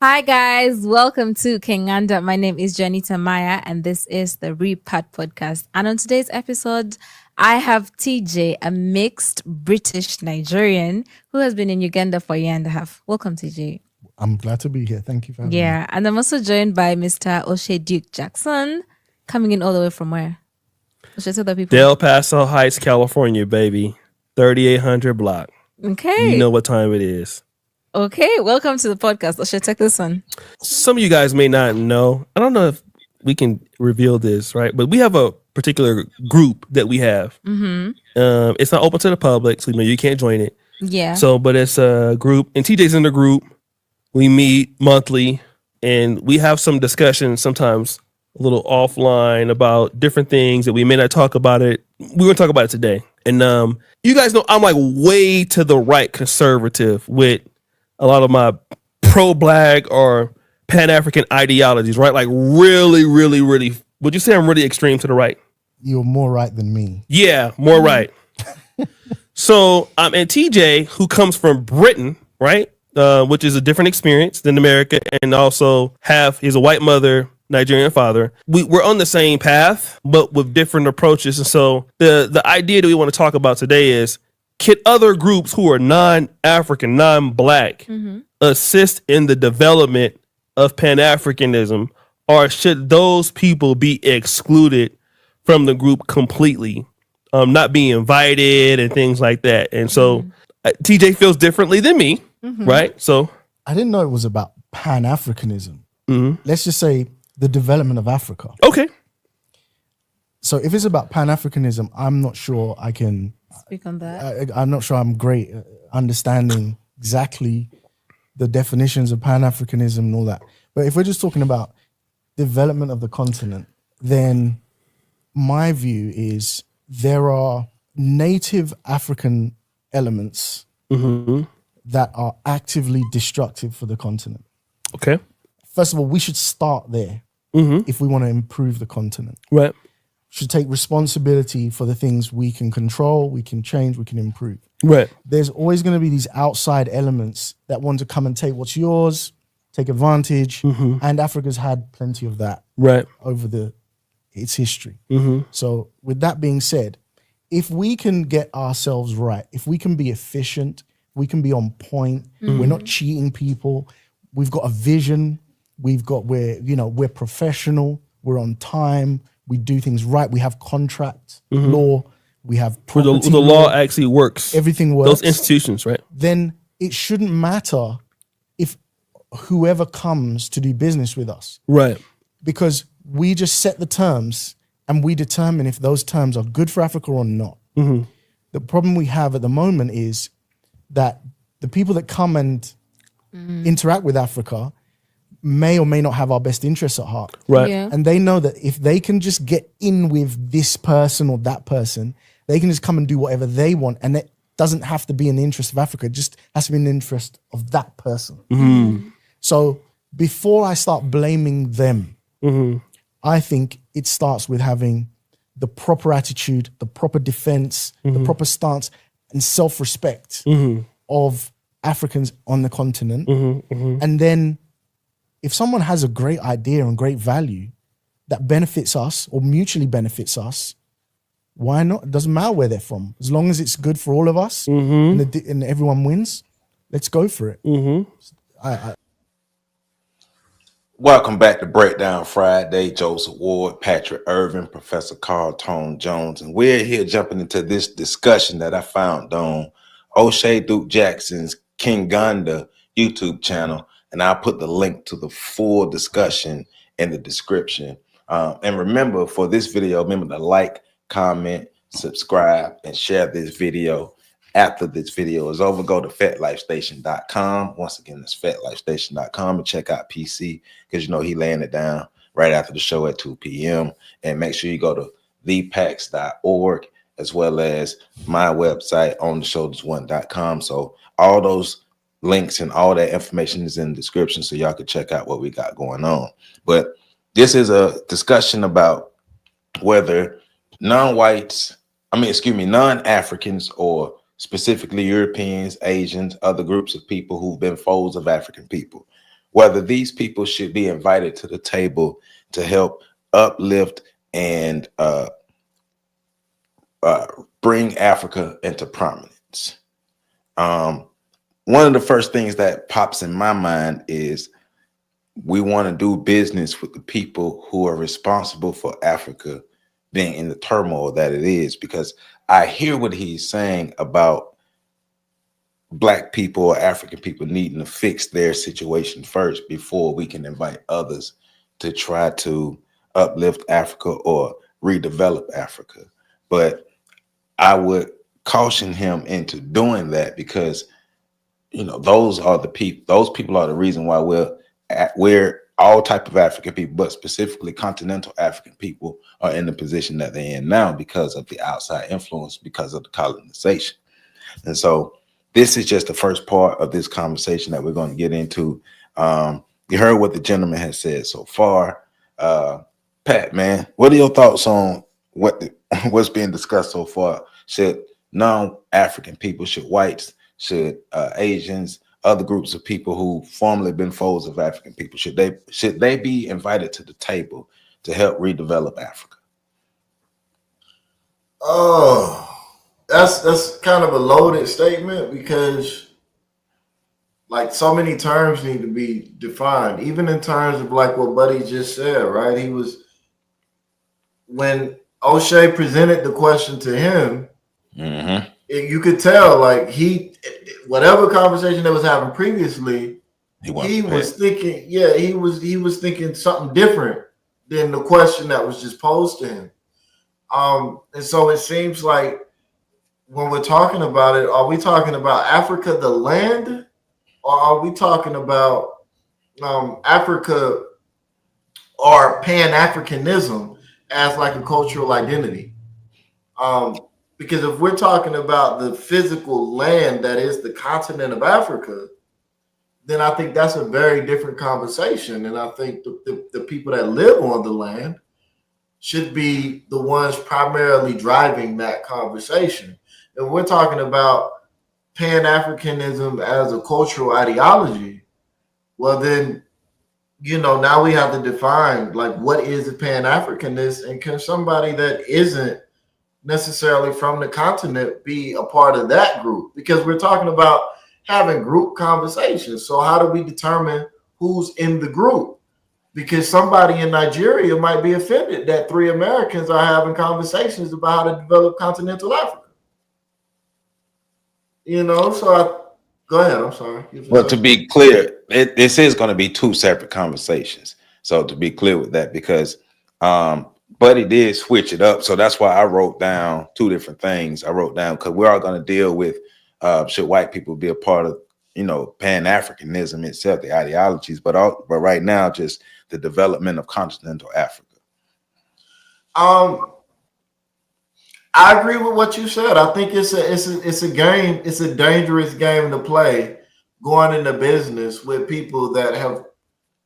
Hi guys, welcome to Kenganda. My name is Janita Maya and this is the Repat podcast. And on today's episode, I have TJ, a mixed British Nigerian who has been in Uganda for a year and a half. Welcome, TJ. I'm glad to be here. Thank you for having me. Yeah, and I'm also joined by Mr. O'Shea Duke Jackson, coming in all the way from where? O'Shea, tell the people. Del Paso Heights, California, baby. 3800 block. Okay. You know what time it is. Okay, welcome to the podcast. O'Shea, take this one. Some of you guys may not know. I don't know if we can reveal this, right? But we have a particular group that we have. It's not open to the public, so you can't join it. Yeah. But it's a group, and TJ's in the group. We meet monthly, and we have some discussions sometimes a little offline about different things that we may not talk about it. We're going to talk about it today. And you guys know I'm like way to the right conservative with a lot of my pro-black or Pan-African ideologies, right? Like really, really, really, would you say I'm really extreme to the right? You're more right than me. Yeah, more right. So and TJ, who comes from Britain, right? Which is a different experience than America, and also he's a white mother, Nigerian father. We're on the same path, but with different approaches. And so the idea that we want to talk about today is, can other groups who are non-African, non-black assist in the development of Pan-Africanism, or should those people be excluded from the group completely, not being invited and things like that? And so TJ feels differently than me, right? So I didn't know it was about Pan-Africanism. Let's just say the development of Africa. Okay. So if it's about Pan-Africanism, I'm not sure I can speak on that. I'm not sure I'm great at understanding exactly the definitions of Pan-Africanism and all that. But if we're just talking about development of the continent, then my view is there are native African elements that are actively destructive for the continent. Okay. First of all, we should start there if we want to improve the continent. Right. Should take responsibility for the things we can control, we can change, we can improve. Right. There's always going to be these outside elements that want to come and take what's yours, take advantage, and Africa's had plenty of that over its history. So with that being said, if we can get ourselves right, if we can be efficient, we can be on point, we're not cheating people, we've got a vision, we're professional, we're on time, we do things right, we have contract law, we have property the law actually works. Everything works. Those institutions, right? Then it shouldn't matter if whoever comes to do business with us. Right. Because we just set the terms and we determine if those terms are good for Africa or not. The problem we have at the moment is that the people that come and interact with Africa may or may not have our best interests at heart. Right. Yeah. And they know that if they can just get in with this person or that person, they can just come and do whatever they want. And it doesn't have to be in the interest of Africa. It just has to be in the interest of that person. So before I start blaming them, I think it starts with having the proper attitude, the proper defense, the proper stance and self-respect of Africans on the continent. And then if someone has a great idea and great value that benefits us or mutually benefits us, why not? It doesn't matter where they're from. As long as it's good for all of us and everyone wins, let's go for it. Welcome back to Breakdown Friday. Joseph Ward, Patrick Irvin, Professor Carl Tone Jones, and we're here jumping into this discussion that I found on O'Shea Duke Jackson's Kinganda YouTube channel, and I'll put the link to the full discussion in the description. And remember, for this video, remember to like, comment, subscribe, and share this video. After this video is over, go to fetlifestation.com. Once again, that's fetlifestation.com, and check out PC, because he laying it down right after the show at 2 p.m. And make sure you go to thepax.org, as well as my website, ontheshoulders1.com. So all those links and all that information is in the description, so y'all can check out what we got going on. But this is a discussion about whether non-Africans or specifically Europeans, Asians, other groups of people who've been foes of African people, whether these people should be invited to the table to help uplift and bring Africa into prominence. One of the first things that pops in my mind is we want to do business with the people who are responsible for Africa being in the turmoil that it is, because I hear what he's saying about Black people or African people needing to fix their situation first before we can invite others to try to uplift Africa or redevelop Africa. But I would caution him into doing that, because those are the people. Those people are the reason why we're all type of African people, but specifically continental African people, are in the position that they're in now because of the outside influence, because of the colonization. And so this is just the first part of this conversation that we're going to get into. You heard what the gentleman has said so far. Pat, man, what are your thoughts on what's being discussed so far? Should non-African people, should whites, should Asians, other groups of people who formerly been foes of African people, should they be invited to the table to help redevelop Africa? Oh, that's kind of a loaded statement, because like so many terms need to be defined, even in terms of like what Buddy just said, right? When O'Shea presented the question to him, you could tell like whatever conversation they was having previously, he was thinking, he was thinking something different than the question that was just posed to him. And so it seems like when we're talking about it, are we talking about Africa, the land, or are we talking about Africa or Pan-Africanism as like a cultural identity? Because if we're talking about the physical land that is the continent of Africa, then I think that's a very different conversation. And I think the people that live on the land should be the ones primarily driving that conversation. If we're talking about Pan-Africanism as a cultural ideology, well then, now we have to define like what is a Pan-Africanist, and can somebody that isn't necessarily from the continent be a part of that group? Because we're talking about having group conversations. So how do we determine who's in the group? Because somebody in Nigeria might be offended that 3 Americans are having conversations about how to develop continental Africa. So go ahead. I'm sorry. Well, to be clear, this is going to be 2 separate conversations. So to be clear with that, because Buddy did switch it up. So that's why I wrote down 2 different things. I wrote down, because we are going to deal with should white people be a part of, Pan-Africanism itself, the ideologies, but right now, just the development of continental Africa. I agree with what you said. I think it's a game. It's a dangerous game to play, going into business with people that have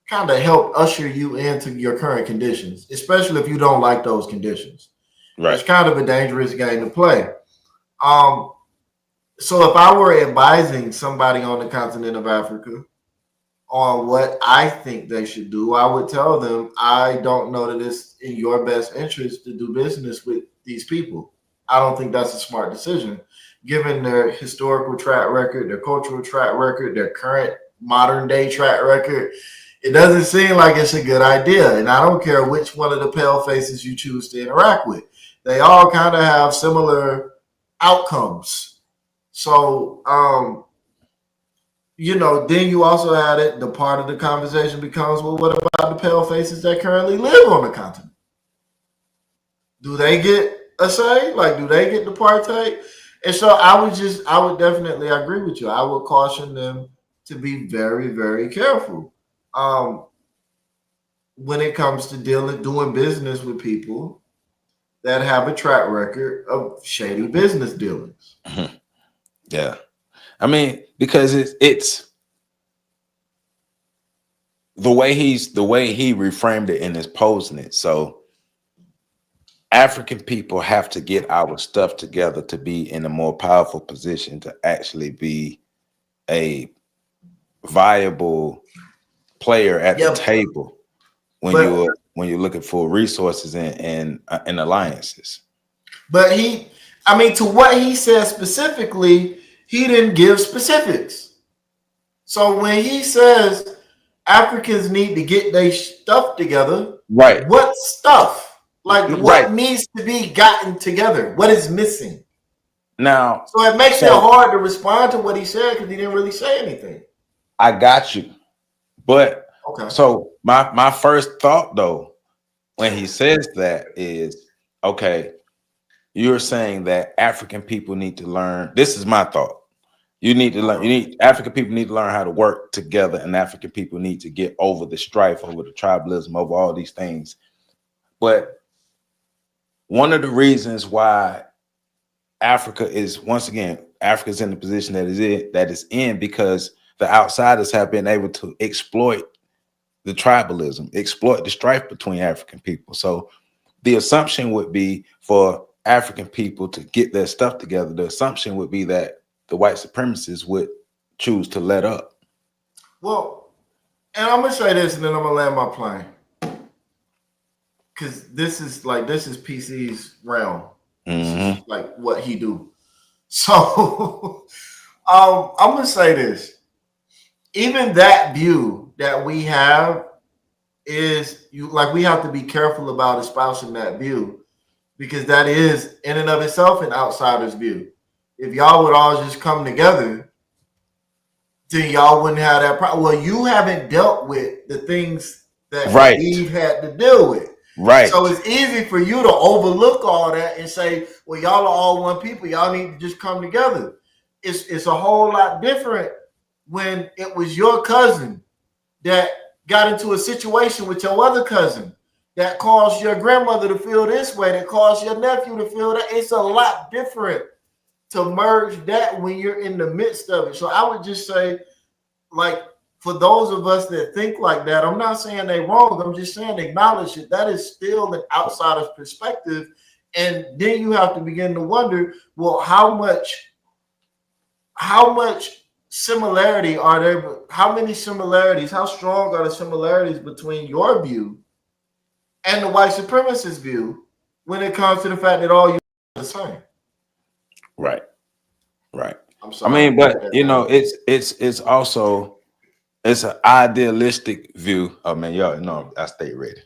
kind of helped usher you into your current conditions, especially if you don't like those conditions. Right. It's kind of a dangerous game to play. So if I were advising somebody on the continent of Africa on what I think they should do, I would tell them, I don't know that it's in your best interest to do business with these people. I don't think that's a smart decision, given their historical track record, their cultural track record, their current modern day track record. It doesn't seem like it's a good idea. And I don't care which one of the pale faces you choose to interact with. They all kind of have similar outcomes. So, then you also had it. The part of the conversation becomes, well, what about the pale faces that currently live on the continent? Do they get a say? Like, do they get to partake? And so I would definitely agree with you. I would caution them to be very, very careful when it comes to doing business with people that have a track record of shady business dealings. Yeah. I mean, because it's the way he reframed it in his posing it. So African people have to get our stuff together to be in a more powerful position to actually be a viable player at the table when you're looking for resources and alliances. But to what he said specifically, he didn't give specifics. So when he says Africans need to get their stuff together, right? What stuff? Like what needs to be gotten together? What is missing? Now, so it makes it hard to respond to what he said because he didn't really say anything. I got you, but so my first thought though, when he says that is, okay, you're saying that African people need to learn. This is my thought. You need to learn. African people need to learn how to work together, and African people need to get over the strife, over the tribalism, over all these things. But one of the reasons why Africa is, once again, Africa's in the position that is in because the outsiders have been able to exploit the tribalism, exploit the strife between African people. So the assumption would be for African people to get their stuff together. The assumption would be that the white supremacists would choose to let up. Well, and I'm gonna say this, and then I'm gonna land my plane, because this is PC's realm. This is like what he do. So I'm gonna say this. Even that view that we have is we have to be careful about espousing that view, because that is in and of itself an outsider's view. If y'all would all just come together, then y'all wouldn't have that problem. Well, you haven't dealt with the things that we've had to deal with. Right. So it's easy for you to overlook all that and say, well, y'all are all one people. Y'all need to just come together. It's a whole lot different when it was your cousin that got into a situation with your other cousin that caused your grandmother to feel this way, that caused your nephew to feel that. It's a lot different to merge that when you're in the midst of it. So I would just say, for those of us that think like that, I'm not saying they're wrong. I'm just saying acknowledge it. That is still an outsider's perspective. And then you have to begin to wonder, well, how much similarity are there? How many similarities? How strong are the similarities between your view and the white supremacist view when it comes to the fact that all you are the same? Right. I'm sorry. But it's also an idealistic view. Oh man, y'all know I stay ready.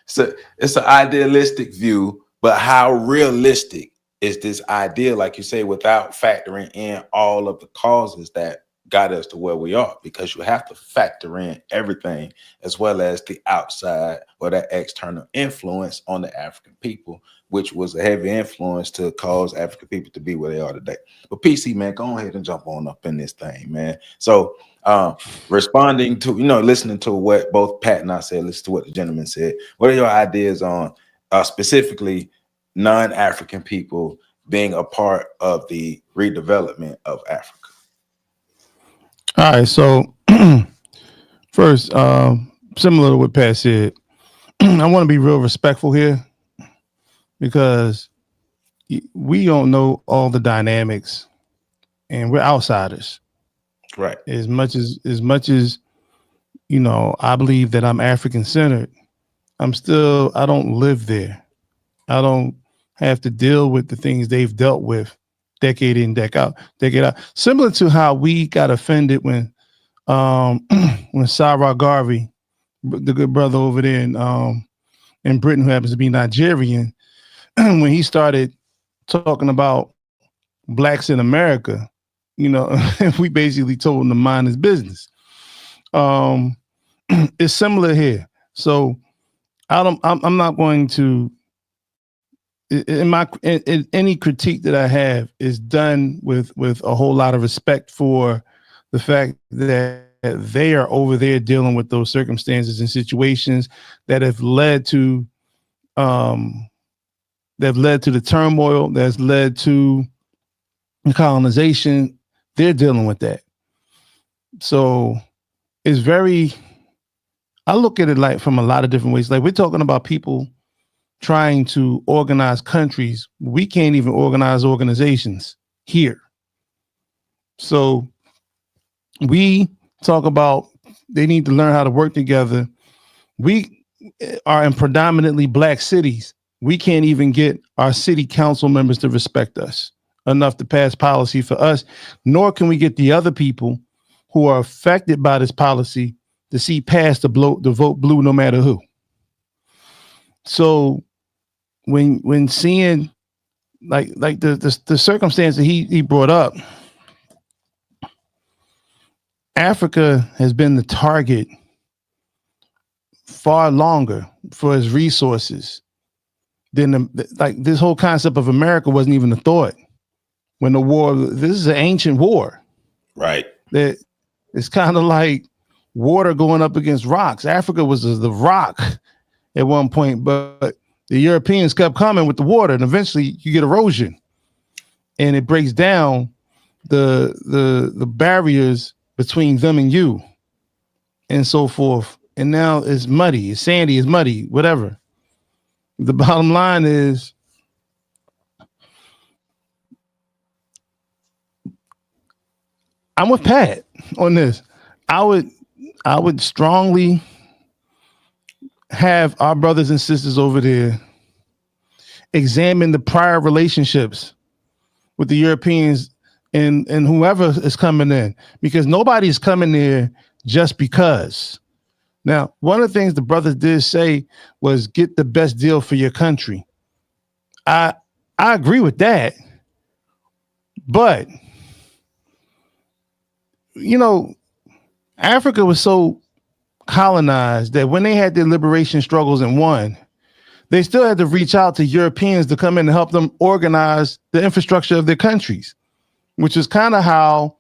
So it's an idealistic view, but how realistic is this idea, like you say, without factoring in all of the causes that got us to where we are? Because you have to factor in everything, as well as the outside or that external influence on the African people, which was a heavy influence to cause African people to be where they are today. But PC, man, go ahead and jump on up in this thing, man. So responding to, listening to what both Pat and I said, listen to what the gentleman said. What are your ideas on specifically non-African people being a part of the redevelopment of Africa? All right, so first, similar to what Pat said, I want to be real respectful here, because we don't know all the dynamics and we're outsiders. Right. As much as I believe that I'm African centered, I don't live there. I don't have to deal with the things they've dealt with decade in, decade out. Similar to how we got offended when Sarah Garvey, the good brother over there in Britain, who happens to be Nigerian, when he started talking about blacks in America, we basically told him to mind his business. It's similar here. So I'm not going to, in any critique that I have is done with a whole lot of respect for the fact that they are over there dealing with those circumstances and situations that have led to the turmoil, that's led to colonization. They're dealing with that. So it's I look at it like from a lot of different ways. Like, we're talking about people trying to organize countries. We can't even organize organizations here. So we talk about They need to learn how to work together. We are in predominantly black cities. We can't even get our city council members to respect us enough to pass policy for us, nor can we get the other people who are affected by this policy to see past the vote blue no matter who. So when seeing like the circumstance that he brought up, Africa has been the target far longer for its resources than like this whole concept of America wasn't even a thought when the war. This is an ancient war, right? That it's kind of like water going up against rocks. Africa was the rock at one point, but the Europeans kept coming with the water, and eventually you get erosion, and it breaks down the barriers between them and you, and so forth. And now it's muddy, it's sandy, it's muddy, whatever. The bottom line is, I'm with Pat on this. I would strongly have our brothers and sisters over there examine the prior relationships with the Europeans and whoever is coming in, because nobody's coming there just because. Now, one of the things the brothers did say was get the best deal for your country. I agree with that. But, you know, Africa was so colonized that when they had their liberation struggles and won, they still had to reach out to Europeans to come in and help them organize the infrastructure of their countries, which is kind of how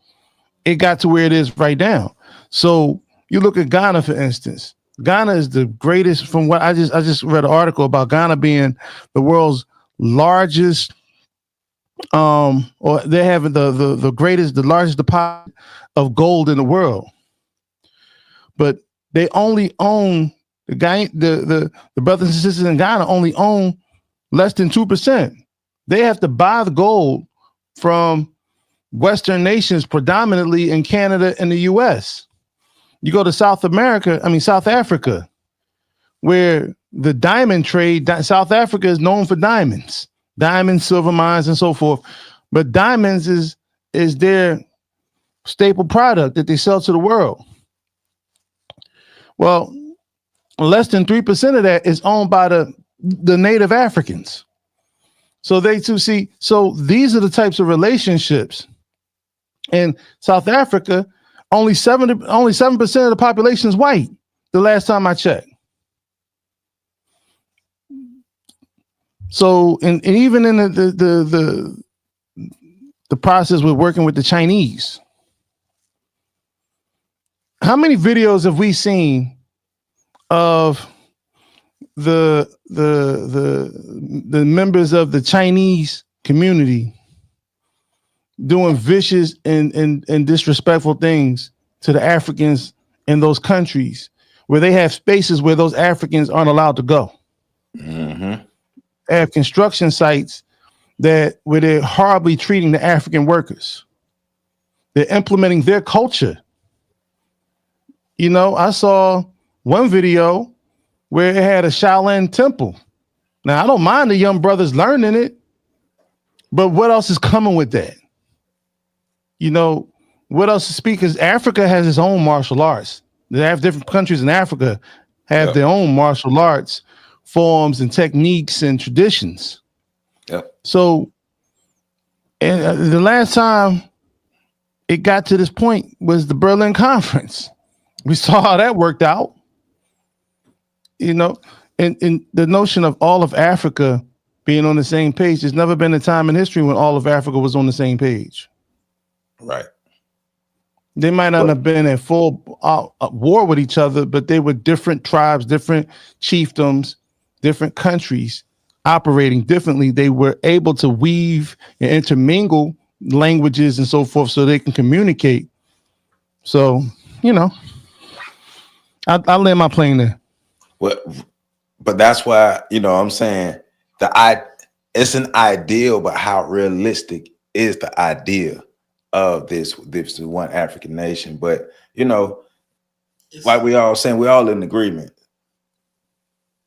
it got to where it is right now. So you look at Ghana, for instance. Ghana is the greatest, from what I just read an article about Ghana being the world's largest, or they have the largest deposit of gold in the world. But they only own the brothers and sisters in Ghana only own less than 2%. They have to buy the gold from Western nations, predominantly in Canada and the US. You go to South Africa, where the diamond trade, South Africa is known for diamonds, silver mines, and so forth. But diamonds is their staple product that they sell to the world. Well, less than 3% of that is owned by the native Africans. So they too see. So these are the types of relationships. In South Africa, only 7% of the population is white. The last time I checked. So, and even in the process with working with the Chinese, how many videos have we seen of the members of the Chinese community doing vicious and disrespectful things to the Africans in those countries where they have spaces where those Africans aren't allowed to go? Mm-hmm. They have construction sites where they're horribly treating the African workers. They're implementing their culture. You know, I saw one video where it had a Shaolin temple. Now, I don't mind the young brothers learning it, but what else is coming with that? You know, what else to speak? Because Africa has its own martial arts. They have different countries in Africa have their own martial arts forms and techniques and traditions. Yep. So, and the last time it got to this point was the Berlin Conference. We saw how that worked out. You know, and the notion of all of Africa being on the same page, there's never been a time in history when all of Africa was on the same page. Right. They might not have been at full war with each other, but they were different tribes, different chiefdoms, different countries operating differently. They were able to weave and intermingle languages and so forth so they can communicate. So, you know, I'll land my plane there. Well, but that's why, you know what I'm saying, it's an ideal, but how realistic is the idea of this one African nation? But, you know, like we all saying, we're all in agreement.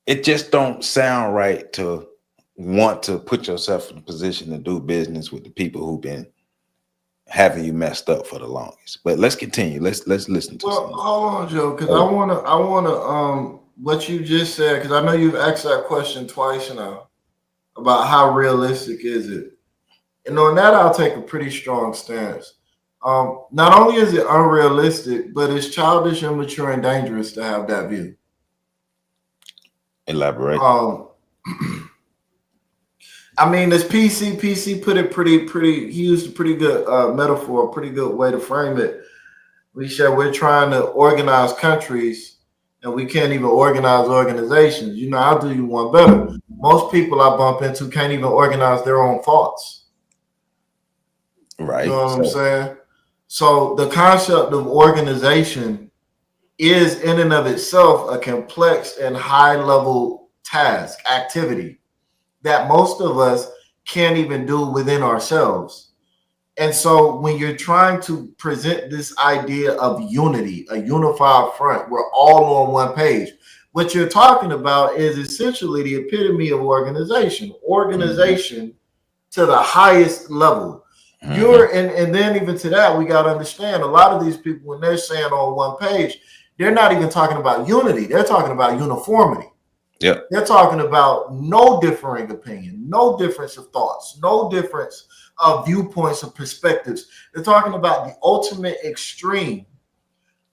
It just don't sound right to want to put yourself in a position to do business with the people who've been having you messed up for the longest. But let's continue. Let's listen to. Well, hold on, Joe, because I wanna what you just said, because I know you've asked that question twice now about how realistic is it. And on that, I'll take a pretty strong stance. Not only is it unrealistic, but it's childish, immature, and dangerous to have that view. Elaborate. I mean, as PC put it pretty. He used a pretty good metaphor, a pretty good way to frame it. We said we're trying to organize countries, and we can't even organize organizations. You know, I'll do you one better. Most people I bump into can't even organize their own thoughts. Right. You know what I'm saying? So the concept of organization is in and of itself a complex and high level task, activity that most of us can't even do within ourselves. And so when you're trying to present this idea of unity, a unified front, we're all on one page. What you're talking about is essentially the epitome of organization to the highest level. And then even to that, we got to understand a lot of these people, when they're saying on one page, they're not even talking about unity. They're talking about uniformity. Yeah. They're talking about no differing opinion, no difference of thoughts, no difference of viewpoints or perspectives. They're talking about the ultimate extreme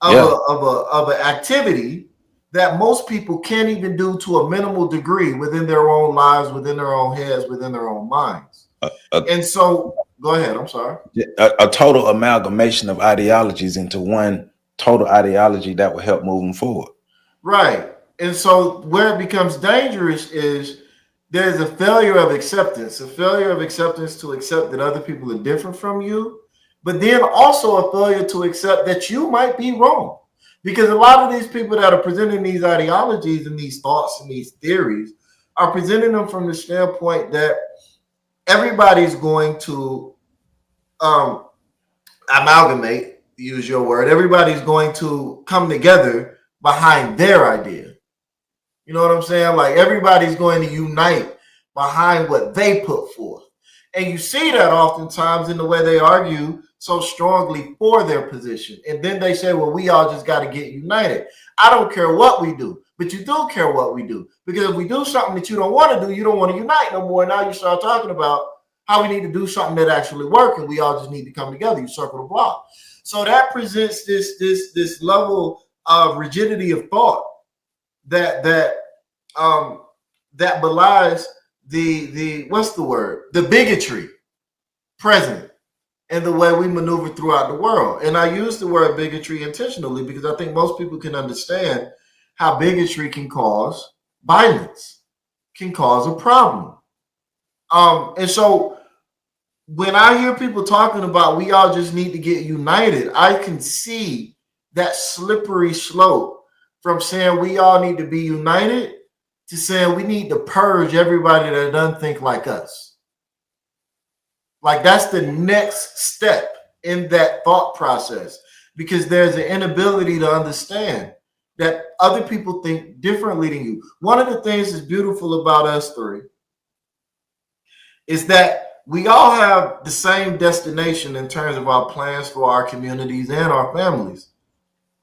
of an activity that most people can't even do to a minimal degree within their own lives, within their own heads, within their own minds. And so, go ahead. I'm sorry. A total amalgamation of ideologies into one total ideology that will help move them forward. Right. And so where it becomes dangerous is there's a failure of acceptance to accept that other people are different from you, but then also a failure to accept that you might be wrong. Because a lot of these people that are presenting these ideologies and these thoughts and these theories are presenting them from the standpoint that everybody's going to amalgamate, use your word. Everybody's going to come together behind their idea. You know what I'm saying? Like everybody's going to unite behind what they put forth. And you see that oftentimes in the way they argue so strongly for their position. And then they say, well, we all just got to get united. I don't care what we do, but you do care what we do. Because if we do something that you don't want to do, you don't want to unite no more. Now you start talking about how we need to do something that actually works, and we all just need to come together. You circle the block. So that presents this level of rigidity of thought that belies the what's the word? The bigotry present in the way we maneuver throughout the world. And I use the word bigotry intentionally because I think most people can understand how bigotry can cause violence, can cause a problem. And so when I hear people talking about we all just need to get united, I can see that slippery slope from saying we all need to be united to saying we need to purge everybody that doesn't think like us. Like that's the next step in that thought process, because there's an inability to understand that other people think differently than you. One of the things that's beautiful about us three is that we all have the same destination in terms of our plans for our communities and our families.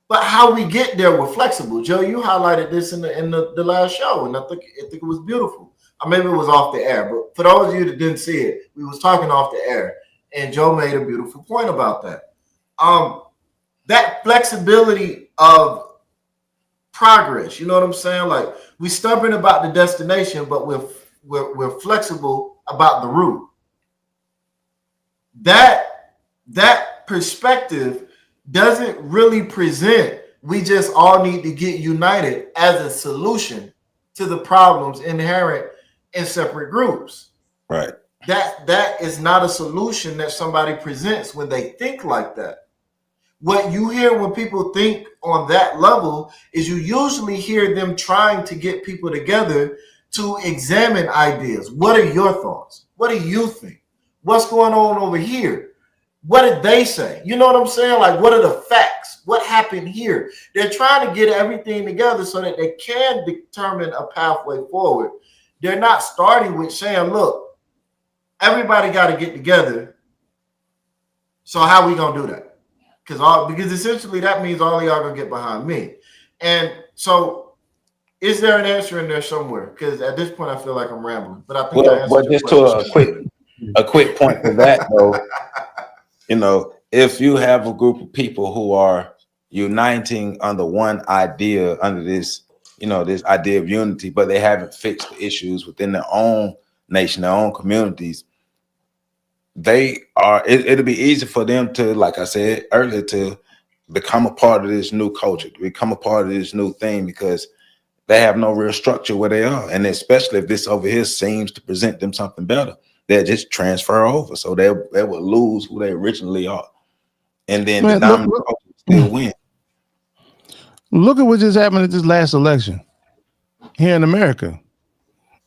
But how we get there, we're flexible. Joe, you highlighted this in the last show, and I think it was beautiful. Or maybe it was off the air, but for those of you that didn't see it, we was talking off the air, and Joe made a beautiful point about that. That flexibility of progress, you know what I'm saying? Like we're stubborn about the destination, but we're flexible about the route. That perspective doesn't really present we just all need to get united as a solution to the problems inherent in separate groups. Right. That is not a solution that somebody presents when they think like that. What you hear when people think on that level is you usually hear them trying to get people together to examine ideas. What are your thoughts? What do you think? What's going on over here? what did they say? You know what I'm saying? Like, what are the facts? What happened here? They're trying to get everything together so that they can determine a pathway forward. They're not starting with saying, look, everybody got to get together. So how we going to do that? Because essentially that means all of y'all going to get behind me. And so is there an answer in there somewhere? Because at this point I feel like I'm rambling. But I think I answered your just question. to a quick point to that, though, you know, if you have a group of people who are uniting under one idea, under this, you know, this idea of unity, but they haven't fixed the issues within their own nation, their own communities, it'll be easy for them to, like I said earlier, to become a part of this new culture, to become a part of this new thing, because they have no real structure where they are. And especially if this over here seems to present them something better, they'll just transfer over. So they will lose who they originally are. And then the dominant culture still win. Look at what just happened at this last election here in America.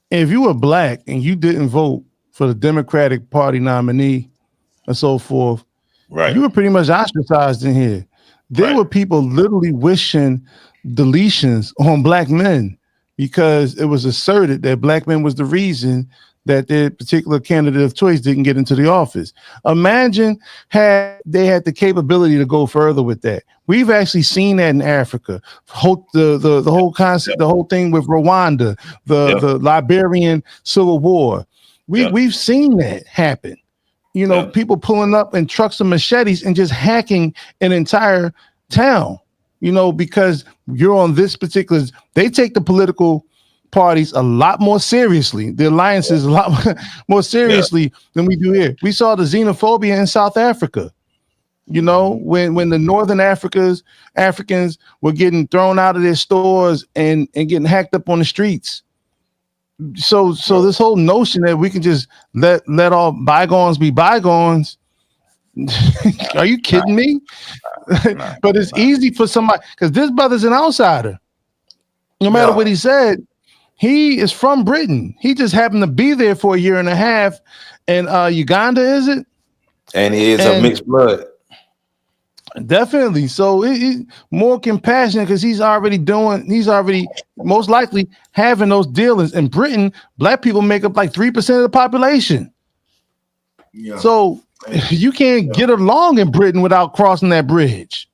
If you were black and you didn't vote for the Democratic Party nominee and so forth, right, you were pretty much ostracized in here. There were people literally wishing deletions on black men because it was asserted that black men was the reason that their particular candidate of choice didn't get into the office. Imagine had they had the capability to go further with that. We've actually seen that in Africa. The whole concept, the whole thing with Rwanda, the Liberian Civil War. We've seen that happen. You know, people pulling up in trucks and machetes and just hacking an entire town, you know, because you're on this particular, they take the political parties a lot more seriously, the alliances a lot more seriously than we do here. We saw the xenophobia in South Africa, you know, when the Northern Africans were getting thrown out of their stores and getting hacked up on the streets. So this whole notion that we can just let all bygones be bygones. Are you kidding me? But it's easy for somebody, because this brother's an outsider. No matter what he said, he is from Britain. He just happened to be there for a year and a half. And Uganda, is it? And he is a mixed blood. Definitely. So it more compassionate because he's already most likely having those dealings. In Britain, black people make up like 3% of the population. Yeah. So you can't get along in Britain without crossing that bridge.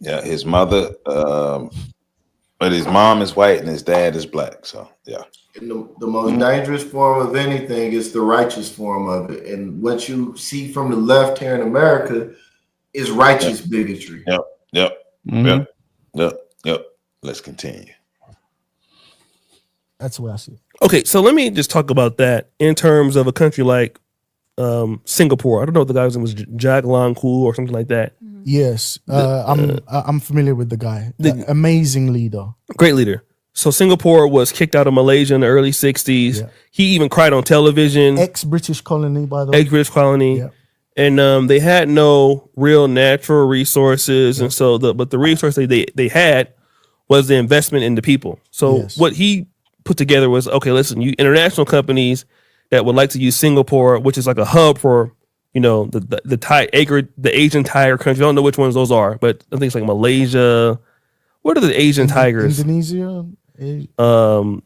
Yeah, his mother, but his mom is white and his dad is black. So yeah. And the most dangerous form of anything is the righteous form of it. And what you see from the left here in America is righteous bigotry. Yep. Let's continue. That's what I see. Okay, so let me just talk about that in terms of a country like Singapore. I don't know if the guy's name was Jack Long Koo or something like that. Yes, I'm familiar with the guy. Amazing leader, great leader. So Singapore was kicked out of Malaysia in the early 60s. Yeah. He even cried on television. Ex-British colony, by the way. Ex-British colony. Yeah. And they had no real natural resources, and so the resource they had was the investment in the people. So what he put together was, okay, listen, you international companies that would like to use Singapore, which is like a hub for, you know, the Asian tiger countries. I don't know which ones those are, but I think it's like Malaysia. What are the Asian tigers? Indonesia.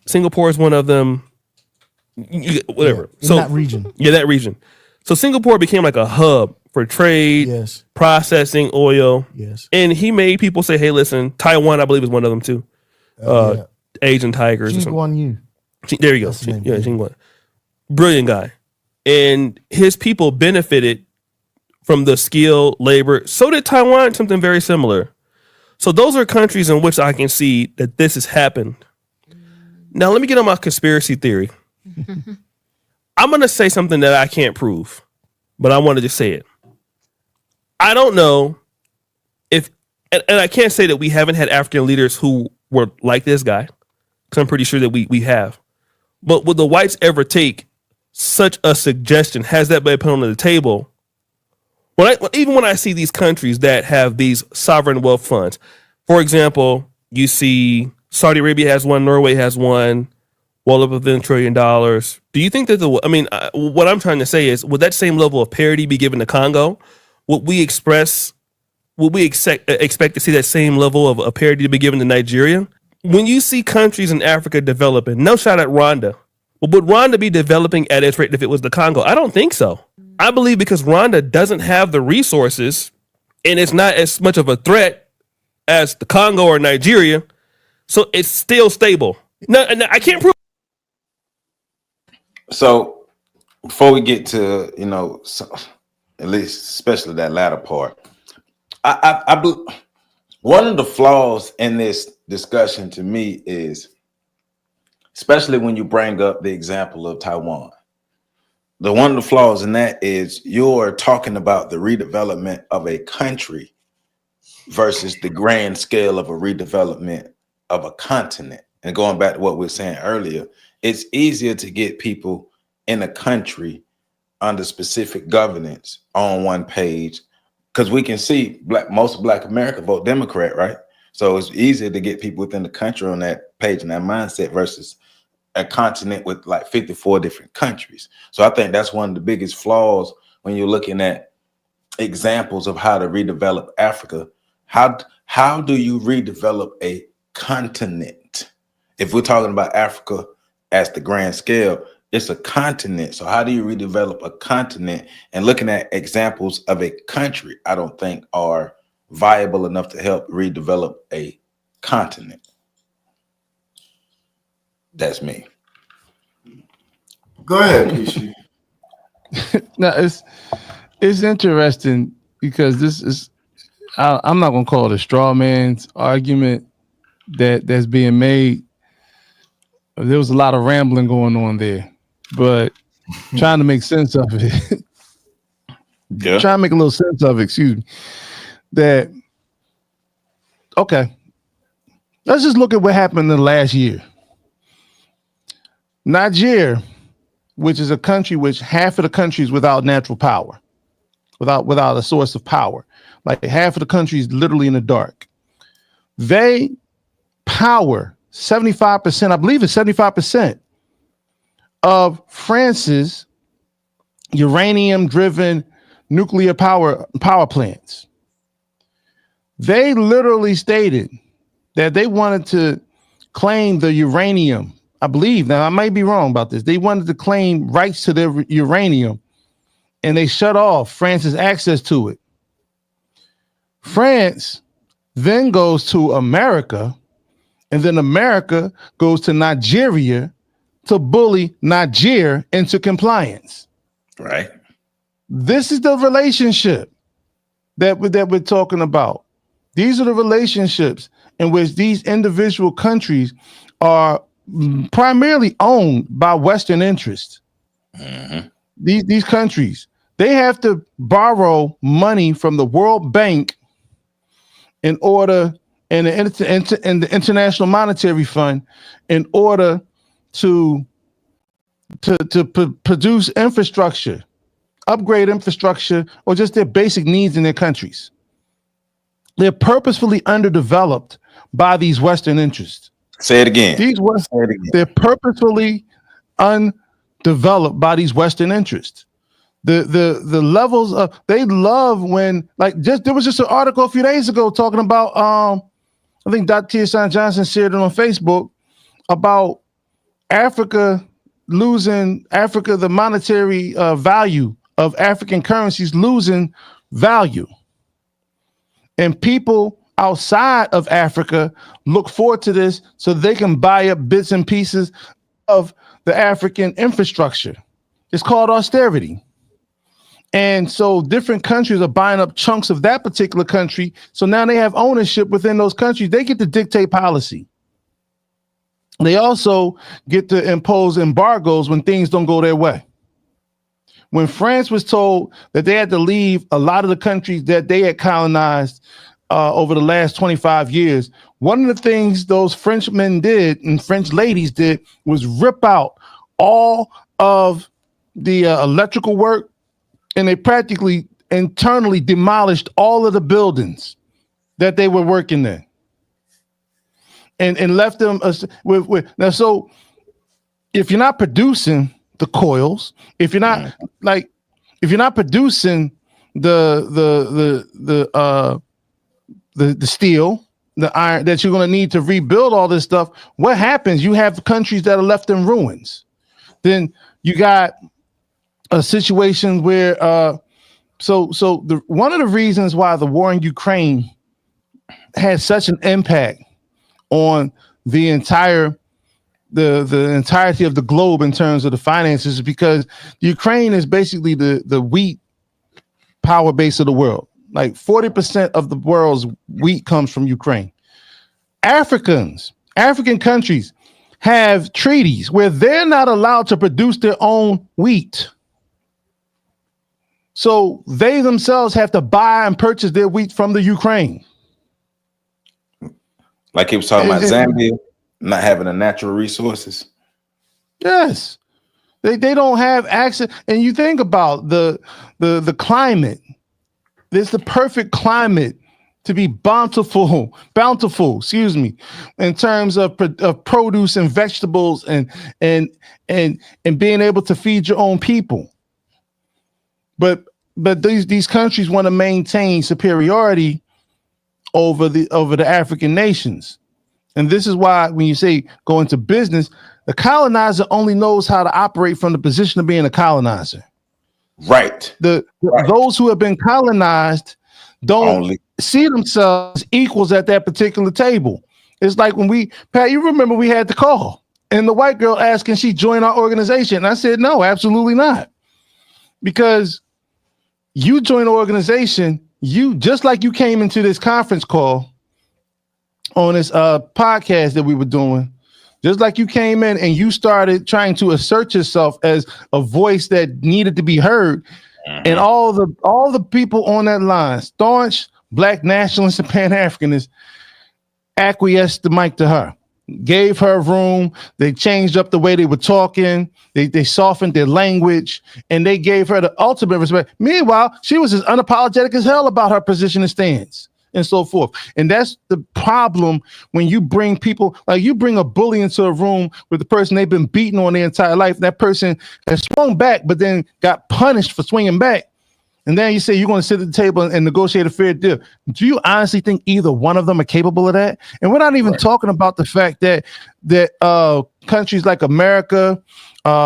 Singapore is one of them. Whatever. In that region. Yeah, that region. So Singapore became like a hub for trade, processing oil. Yes. And he made people say, hey, listen, Taiwan, I believe, is one of them too. Asian tigers. There you go. Xinguan. Brilliant guy. And his people benefited from the skilled labor. So did Taiwan, something very similar. So those are countries in which I can see that this has happened. Now, let me get on my conspiracy theory. I'm going to say something that I can't prove, but I want to just say it. I don't know if, and I can't say that we haven't had African leaders who were like this guy, because I'm pretty sure that we have. But would the whites ever take such a suggestion? Has that been put on the table? Even when I see these countries that have these sovereign wealth funds, for example, you see Saudi Arabia has one, Norway has one, well up within $1 trillion. Do you think that what I'm trying to say is, would that same level of parity be given to Congo, would we expect to see that same level of parity to be given to Nigeria? When you see countries in Africa developing, no shot at Rwanda. Well, would Rwanda be developing at its rate if it was the Congo? I don't think so. I believe because Rwanda doesn't have the resources and it's not as much of a threat as the Congo or Nigeria, so it's still stable. No, I can't prove. So before we get to, at least especially that latter part, one of the flaws in this discussion to me is, especially when you bring up the example of Taiwan, one of the flaws in that is you're talking about the redevelopment of a country versus the grand scale of a redevelopment of a continent. And going back to what we were saying earlier, it's easier to get people in a country under specific governance on one page, because we can see most of Black America vote Democrat, right? So it's easier to get people within the country on that page and that mindset versus a continent with like 54 different countries. So I think that's one of the biggest flaws when you're looking at examples of how to redevelop Africa. How do you redevelop a continent? If we're talking about Africa as the grand scale, it's a continent. So how do you redevelop a continent? And looking at examples of a country, I don't think are viable enough to help redevelop a continent. That's me. Go ahead, Kishi. No, it's interesting because this is, I'm not going to call it a straw man's argument that's being made. There was a lot of rambling going on there, but trying to make sense of it. Yeah. Trying to make a little sense of it, excuse me. That, okay, let's just look at what happened in the last year. Nigeria, which is a country which half of the country is without natural power, without a source of power. Like half of the country is literally in the dark. They power 75%, I believe it's 75% of France's uranium-driven nuclear power plants. They literally stated that they wanted to claim the uranium. I believe, now I might be wrong about this. They wanted to claim rights to their uranium, and they shut off France's access to it. France then goes to America, and then America goes to Nigeria to bully Nigeria into compliance. Right. This is the relationship that we're talking about. These are the relationships in which these individual countries are primarily owned by Western interests. Mm-hmm. These countries, they have to borrow money from the World Bank in order, and the International Monetary Fund, in order to produce infrastructure, upgrade infrastructure, or just their basic needs in their countries. They're purposefully underdeveloped by these Western interests. Say it again. They're purposefully undeveloped by these Western interests. The levels of, they love when, like, there was just an article a few days ago talking about I think Dr. T.S. Johnson shared it on Facebook about Africa losing, the monetary value of African currencies losing value. And people outside of Africa look forward to this so they can buy up bits and pieces of the African infrastructure. It's called austerity. And so different countries are buying up chunks of that particular country. So now they have ownership within those countries. They get to dictate policy. They also get to impose embargoes when things don't go their way. When France was told that they had to leave a lot of the countries that they had colonized over the last 25 years, one of the things those Frenchmen did and French ladies did was rip out all of the electrical work, and they practically internally demolished all of the buildings that they were working in, and left them with now. So if you're not producing the coils, if you're not producing the steel, the iron that you're going to need to rebuild all this stuff. What happens? You have countries that are left in ruins. Then you got a situation where one of the reasons why the war in Ukraine had such an impact on the entirety of the globe in terms of the finances is because Ukraine is basically the wheat power base of the world. Like 40% of the world's wheat comes from Ukraine. African countries have treaties where they're not allowed to produce their own wheat. So they themselves have to buy and purchase their wheat from the Ukraine. Like he was talking about Zambia not having the natural resources. Yes. They don't have access. And you think about the climate. It's the perfect climate to be bountiful, in terms of produce and vegetables and being able to feed your own people. But these countries want to maintain superiority over the African nations. And this is why when you say go into business, the colonizer only knows how to operate from the position of being a colonizer. Right. Those who have been colonized don't see themselves as equals at that particular table. It's like when Pat, you remember we had the call and the white girl asked, can she join our organization? And I said, no, absolutely not. Because you join an organization, you just like you came into this conference call on this podcast that we were doing, just like you came in and you started trying to assert yourself as a voice that needed to be heard. Mm-hmm. And all the people on that line, staunch Black nationalists and Pan-Africanists, acquiesced the mic to her, gave her room. They changed up the way they were talking. They softened their language, and they gave her the ultimate respect. Meanwhile, she was as unapologetic as hell about her position and stance and so forth. And that's the problem when you bring people, like you bring a bully into a room with the person they've been beaten on their entire life. That person has swung back, but then got punished for swinging back. And then you say you're going to sit at the table and negotiate a fair deal. Do you honestly think either one of them are capable of that? And we're not even talking about the fact that countries like America,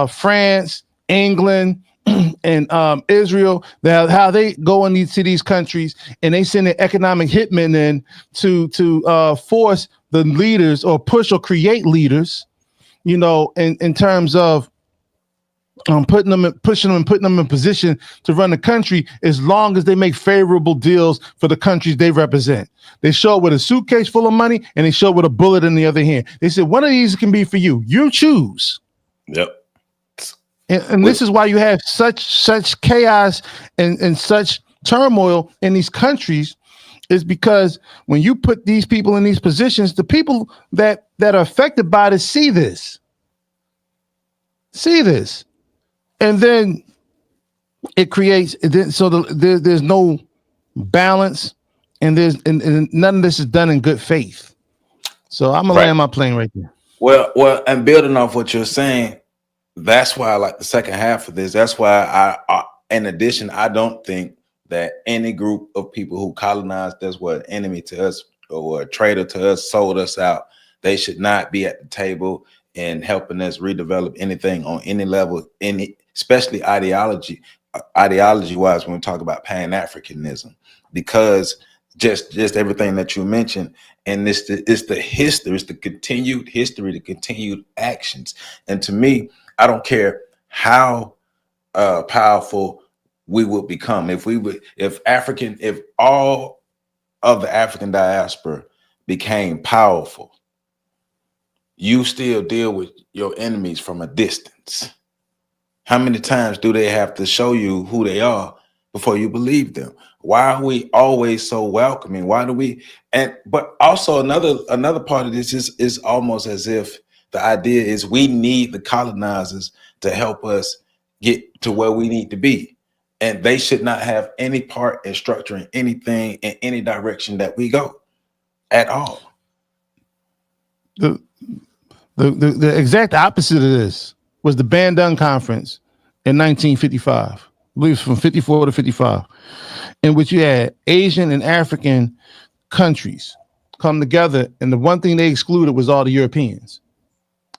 France, England, and Israel, how they go into these countries and they send their economic hitmen in to force the leaders or push or create leaders, in terms of putting them in position to run the country as long as they make favorable deals for the countries they represent. They show up with a suitcase full of money and they show up with a bullet in the other hand. They said, one of these can be for you. You choose. Yep. And this is why you have such chaos and such turmoil in these countries, is because when you put these people in these positions, the people that are affected by this see this. And then it creates, there's no balance, and none of this is done in good faith. So I'm gonna land my plane right there. Well, and building off what you're saying, that's why I like the second half of this. That's why in addition, I don't think that any group of people who colonized us were an enemy to us or a traitor to us, sold us out. They should not be at the table and helping us redevelop anything on any level, especially ideology wise, when we talk about Pan-Africanism, because just everything that you mentioned, and it's the history, it's the continued history, the continued actions. And to me, I don't care how powerful we would become if all of the African diaspora became powerful. You still deal with your enemies from a distance. How many times do they have to show you who they are before you believe them? Why are we always so welcoming? Why do we? But also another part of this is almost as if the idea is we need the colonizers to help us get to where we need to be. And they should not have any part in structuring anything in any direction that we go at all. The exact opposite of this was the Bandung Conference in 1955. believe it's from 54 to 55, in which you had Asian and African countries come together, and the one thing they excluded was all the Europeans.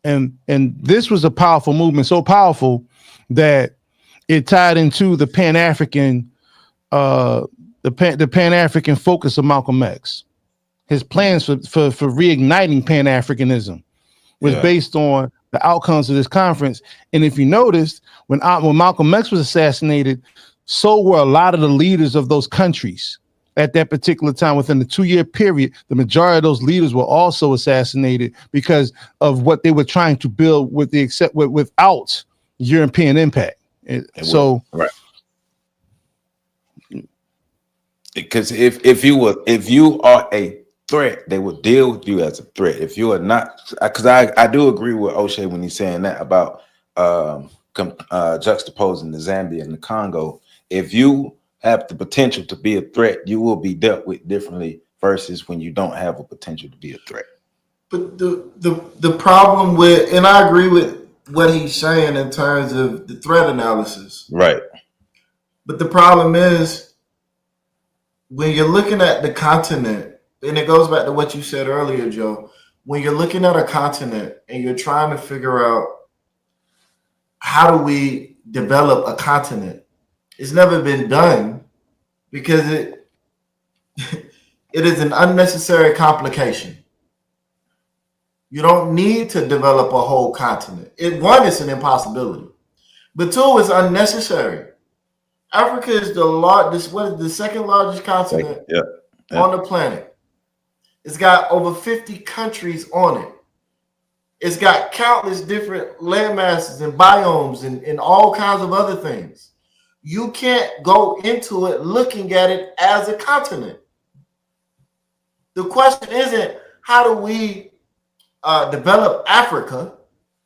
And this was a powerful movement, so powerful that it tied into the Pan-African the Pan-African focus of Malcolm X. His plans for reigniting Pan-Africanism was based on the outcomes of this conference. And if you noticed, when Malcolm X was assassinated, so were a lot of the leaders of those countries at that particular time. Within the 2-year period, the majority of those leaders were also assassinated because of what they were trying to build without European impact. Right. Because if you are a threat, they will deal with you as a threat. If you are not, because I do agree with O'Shea when he's saying that about juxtaposing the Zambia and the Congo. If you have the potential to be a threat, you will be dealt with differently versus when you don't have a potential to be a threat. But the problem with, and I agree with what he's saying in terms of the threat analysis. Right. But the problem is, when you're looking at the continent, and it goes back to what you said earlier, Joe, when you're looking at a continent and you're trying to figure out how do we develop a continent, it's never been done because it is an unnecessary complication. You don't need to develop a whole continent. One, it's an impossibility. But two, it's unnecessary. Africa is the second largest continent on the planet. It's got over 50 countries on it. It's got countless different landmasses and biomes and all kinds of other things. You can't go into it looking at it as a continent. The question isn't how do we develop Africa.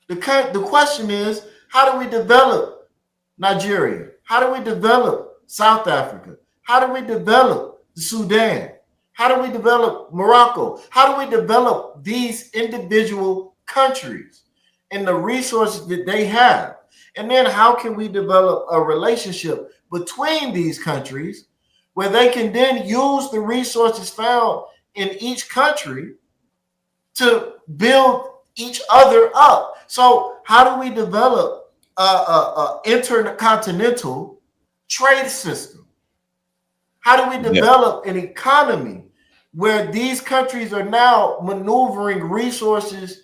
The question is, how do we develop Nigeria? How do we develop South Africa? How do we develop the Sudan? How do we develop Morocco? How do we develop these individual countries and the resources that they have? And then how can we develop a relationship between these countries where they can then use the resources found in each country to build each other up? So how do we develop an intercontinental trade system? How do we develop an economy where these countries are now maneuvering resources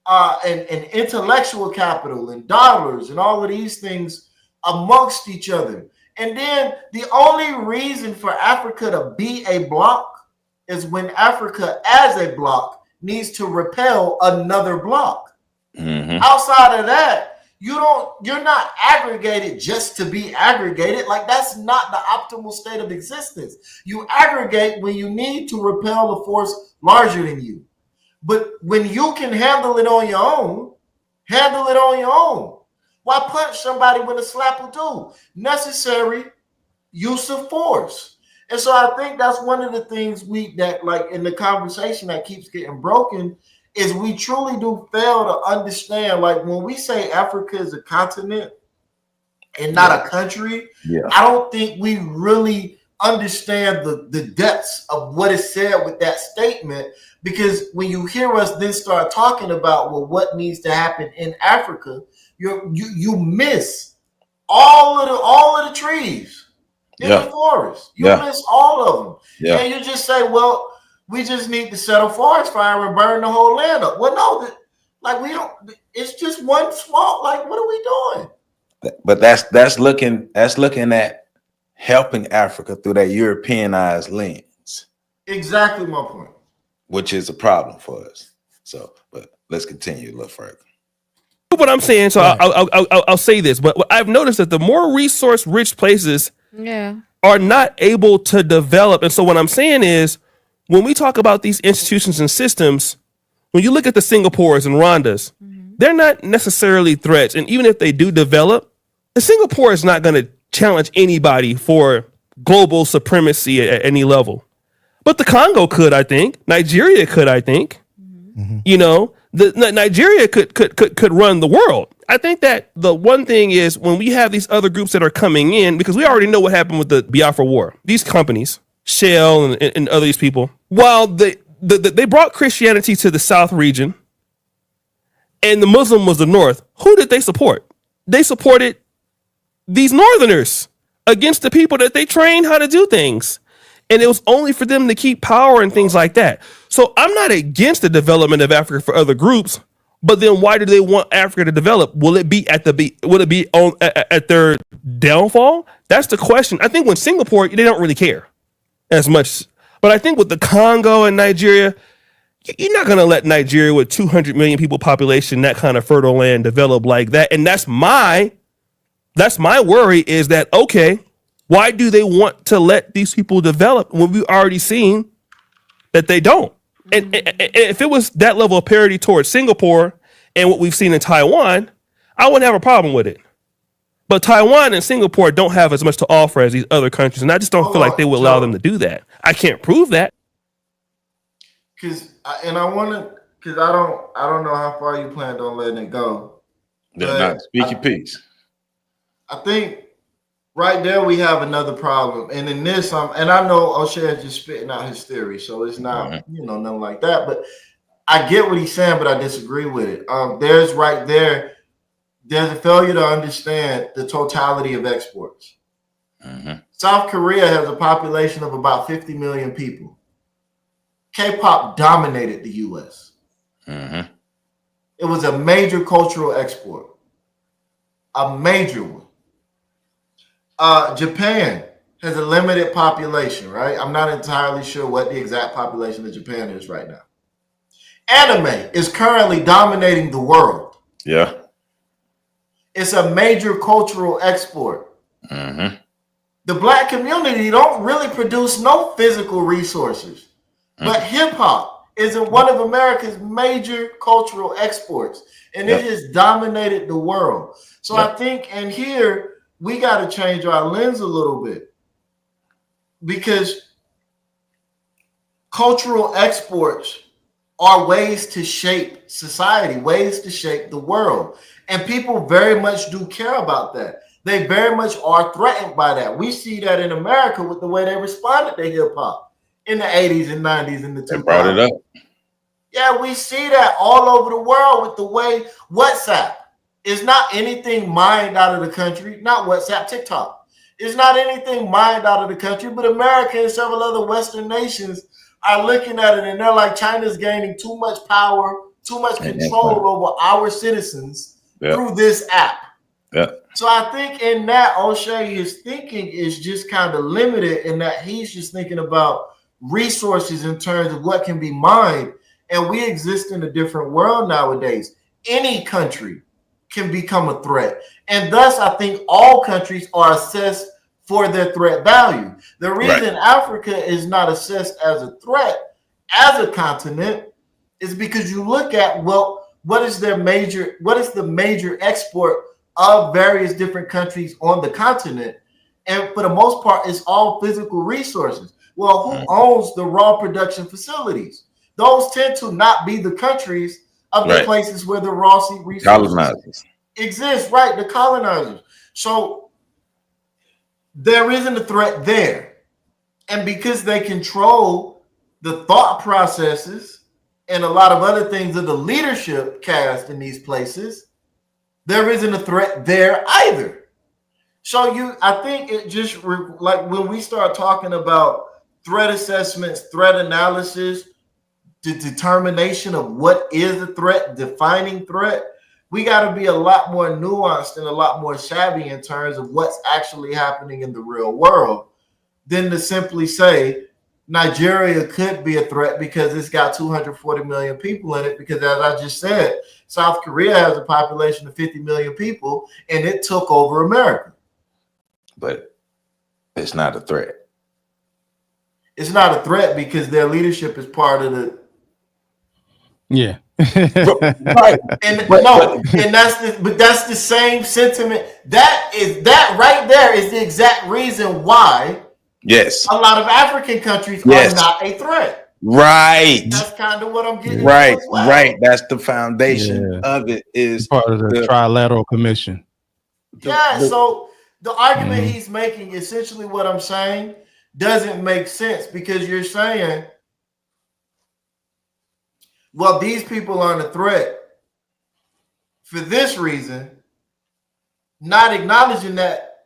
and intellectual capital and dollars and all of these things amongst each other? And then the only reason for Africa to be a bloc is when Africa as a bloc needs to repel another bloc. Mm-hmm. Outside of that, you're not aggregated just to be aggregated. Like, that's not the optimal state of existence. You aggregate when you need to repel a force larger than you. But when you can handle it on your own, handle it on your own. Why punch somebody when a slap will do? Necessary use of force. And so I think that's one of the things that like in the conversation that keeps getting broken is we truly do fail to understand, like when we say Africa is a continent and not a country, I don't think we really understand the depths of what is said with that statement, because when you hear us then start talking about, well, what needs to happen in Africa, you miss all of the trees in the forest. You miss all of them. And you just say, well, we just need to set a forest fire and burn the whole land up. Well, no, we don't. It's just one small. Like, what are we doing? But that's looking at helping Africa through that Europeanized lens. Exactly my point. Which is a problem for us. So, but let's continue a little further. What I'm saying, so I'll say this, but I've noticed that the more resource-rich places are not able to develop, and so what I'm saying is, when we talk about these institutions and systems, when you look at the Singapores and Rwandas, they're not necessarily threats. And even if they do develop, Singapore is not going to challenge anybody for global supremacy at any level. But the Congo could, I think. Nigeria could, I think. You know, Nigeria could run the world. I think that the one thing is when we have these other groups that are coming in, because we already know what happened with the Biafra War. These companies, Shell and other these people, while they brought Christianity to the South region, and the Muslim was the North, who did they support? They supported these Northerners against the people that they trained how to do things. And it was only for them to keep power and things like that. So I'm not against the development of Africa for other groups, but then why do they want Africa to develop? Will it be at their downfall? That's the question. I think when Singapore, they don't really care as much. But I think with the Congo and Nigeria, you're not going to let Nigeria with 200 million people population, that kind of fertile land, develop like that. And that's my worry is that, okay, why do they want to let these people develop when we've already seen that they don't? And if it was that level of parity towards Singapore and what we've seen in Taiwan, I wouldn't have a problem with it. But Taiwan and Singapore don't have as much to offer as these other countries, and I just don't feel like they would allow them to do that. I can't prove that. I don't know how far you planned on letting it go. Speak your piece. I think right there we have another problem, and in this, and I know O'Shea is just spitting out his theory, so it's not nothing like that. But I get what he's saying, but I disagree with it. There's a failure to understand the totality of exports. South Korea has a population of about 50 million people. K-pop dominated the U.S. It was a major cultural export, a major one. Japan has a limited population, right? I'm not entirely sure what the exact population of Japan is right now. Anime is currently dominating the world. Yeah. It's a major cultural export. The black community don't really produce no physical resources, but hip hop is one of America's major cultural exports, and it has dominated the world. So I think, and here, we got to change our lens a little bit, because cultural exports are ways to shape society, ways to shape the world. And people very much do care about that. They very much are threatened by that. We see that in America with the way they responded to hip hop in the 80s and 90s and the 2000s. They brought it up. Yeah, we see that all over the world with the way WhatsApp is not anything mined out of the country, not WhatsApp, TikTok. It's not anything mined out of the country, but America and several other Western nations are looking at it and they're like, China's gaining too much power, too much control over our citizens through this app. So I think in that, O'Shea, his thinking is just kind of limited in that he's just thinking about resources in terms of what can be mined. And we exist in a different world nowadays. Any country can become a threat. And thus, I think all countries are assessed for their threat value. The reason Africa is not assessed as a threat as a continent is because you look at, well, what is the major export of various different countries on the continent? And for the most part, it's all physical resources. Well, who owns the raw production facilities? Those tend to not be the countries of the places where the raw seed resources exist, right? The colonizers. So there isn't a threat there. And because they control the thought processes and a lot of other things of the leadership cast in these places, there isn't a threat there either. So I think it just like when we start talking about threat assessments, threat analysis, the determination of what is a threat, defining threat, we got to be a lot more nuanced and a lot more savvy in terms of what's actually happening in the real world than to simply say Nigeria could be a threat because it's got 240 million people in it. Because as I just said, South Korea has a population of 50 million people and it took over America. But it's not a threat. It's not a threat because their leadership is part of the right. And that's the same sentiment. That right there is the exact reason why a lot of African countries are not a threat. Right. That's kind of what I'm getting to Right. as well. Right. That's the foundation of it. Is part of the Trilateral Commission. So the argument he's making, essentially what I'm saying, doesn't make sense because you're saying, well, these people aren't a threat for this reason, not acknowledging that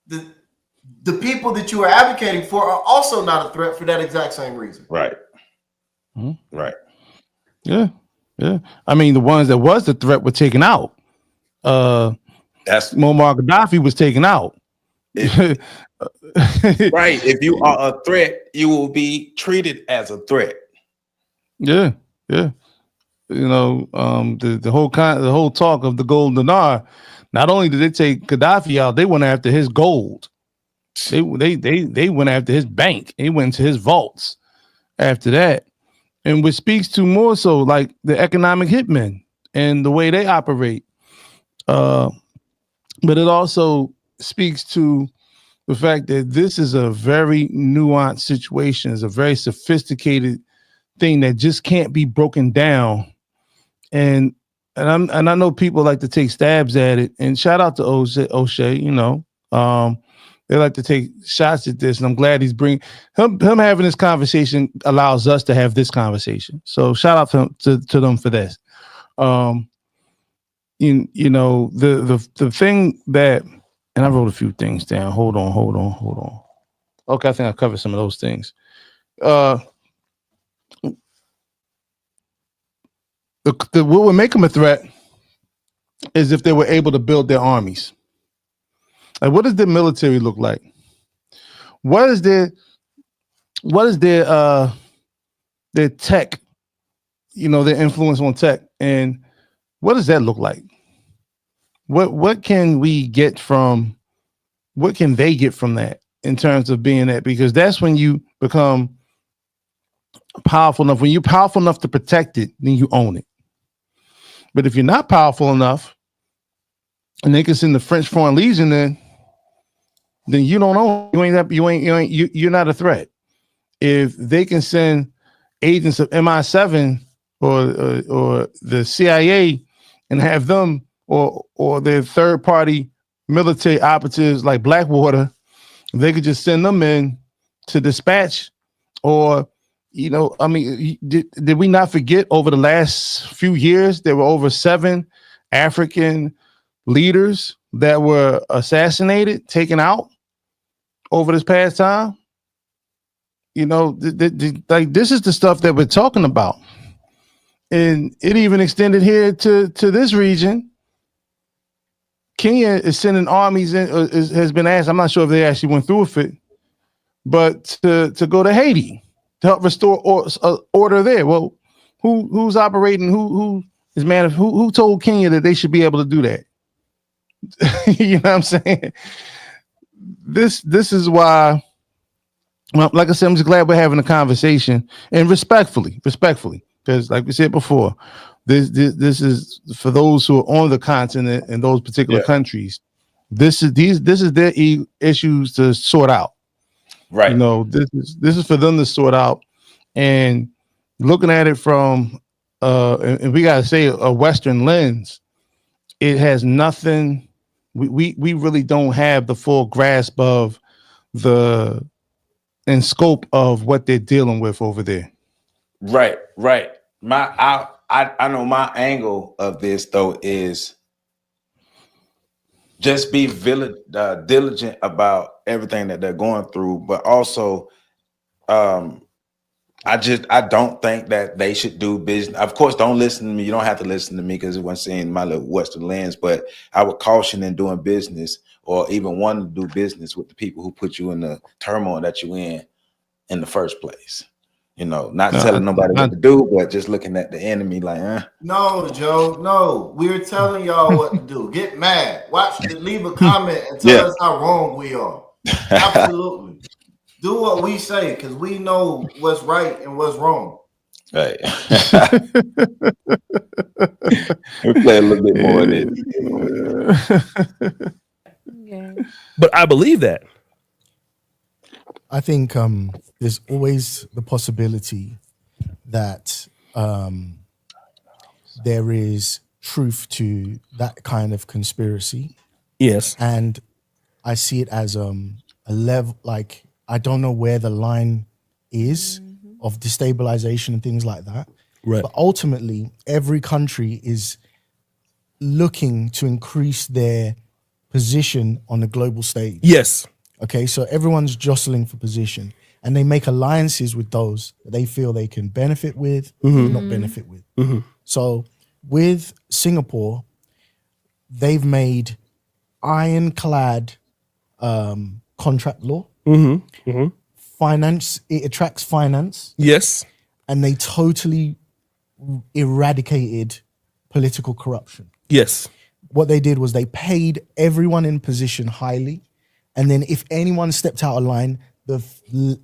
the people that you are advocating for are also not a threat for that exact same reason. Right. Mm-hmm. Right. Yeah. Yeah. I mean, the ones that was the threat were taken out. That's Muammar Gaddafi was taken out. Right. If you are a threat, you will be treated as a threat. Yeah. Yeah. You know, the whole talk of the gold dinar. Not only did they take Gaddafi out, they went after his gold. They went after his bank. They went to his vaults after that. And which speaks to more so like the economic hitmen and the way they operate. But it also speaks to the fact that this is a very nuanced situation. It's a very sophisticated thing that just can't be broken down. And I know people like to take stabs at it. And shout out to O'Shea, you know. They like to take shots at this, and I'm glad he's bringing him having this conversation allows us to have this conversation. So shout out to them for this. You know, the thing that, and I wrote a few things down. Hold on. Okay, I think I covered some of those things. What would make them a threat is if they were able to build their armies. Like, what does their military look like? What is their tech, you know, their influence on tech, and what does that look like? What can they get from that in terms of being that? Because that's when you become powerful enough. When you're powerful enough to protect it, then you own it. But if you're not powerful enough, and they can send the French Foreign Legion in, then you don't own. You're not a threat. If they can send agents of MI7 or the CIA and have them or their third party military operatives like Blackwater, they could just send them in to dispatch. Or, you know, I mean, did we not forget over the last few years there were over 7 African leaders that were assassinated, taken out over this past time? You know, like this is the stuff that we're talking about, and it even extended here to this region. Kenya is sending armies in. Has been asked. I'm not sure if they actually went through with it, but to go to Haiti to help restore order there. Well, who's operating? Who is man? Who told Kenya that they should be able to do that? You know what I'm saying? This is why. Well, like I said, I'm just glad we're having a conversation, and respectfully, because like we said before, this is for those who are on the continent in those particular countries. This is their issues to sort out. Right. You know, this is for them to sort out, and looking at it from and we gotta say a Western lens, it has nothing. We really don't have the full grasp of the and scope of what they're dealing with over there. Right. I know my angle of this though is just be diligent about everything that they're going through, but also I don't think that they should do business. Of course, don't listen to me. You don't have to listen to me because it wasn't saying my little Western lens, but I would caution in doing business or even wanting to do business with the people who put you in the turmoil that you in the first place. You know, not telling nobody what to do, but just looking at the enemy like, No, Joe, no. We're telling y'all what to do. Get mad. Leave a comment and tell us how wrong we are. Absolutely. Do what we say because we know what's right and what's wrong. Right. We play a little bit more of it. Okay. But I believe that. I think there's always the possibility that there is truth to that kind of conspiracy. Yes. And I see it as a level, like, I don't know where the line is of destabilization and things like that. Right. But ultimately, every country is looking to increase their position on the global stage. Yes. Okay, so everyone's jostling for position, and they make alliances with those that they feel they can benefit with, not benefit with. So with Singapore, they've made ironclad contract law. Finance, it attracts finance, Yes. and they totally eradicated political corruption. Yes. What they did was they paid everyone in position highly, and then if anyone stepped out of line, the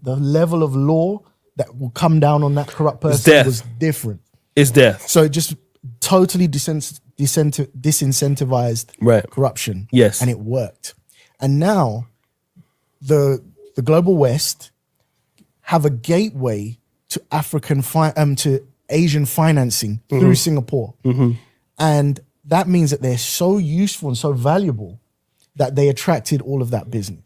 level of law that will come down on that corrupt person death. was different. It's death. So it just totally disincentivized Right. corruption. Yes. And it worked. And now the global West have a gateway to to Asian financing through Singapore. And that means that they're so useful and so valuable that they attracted all of that business.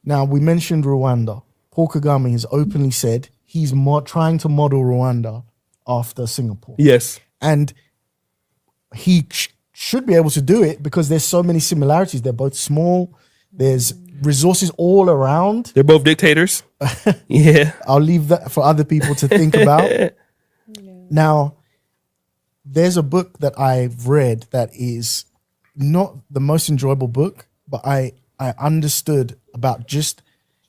Now, we mentioned Rwanda. Paul Kagame has openly said he's trying to model Rwanda after Singapore. Yes. And he should be able to do it because there's so many similarities. They're both small. There's resources all around. They're both dictators. Yeah. I'll leave that for other people to think about. Now, there's a book that I've read that is not the most enjoyable book, but I understood about it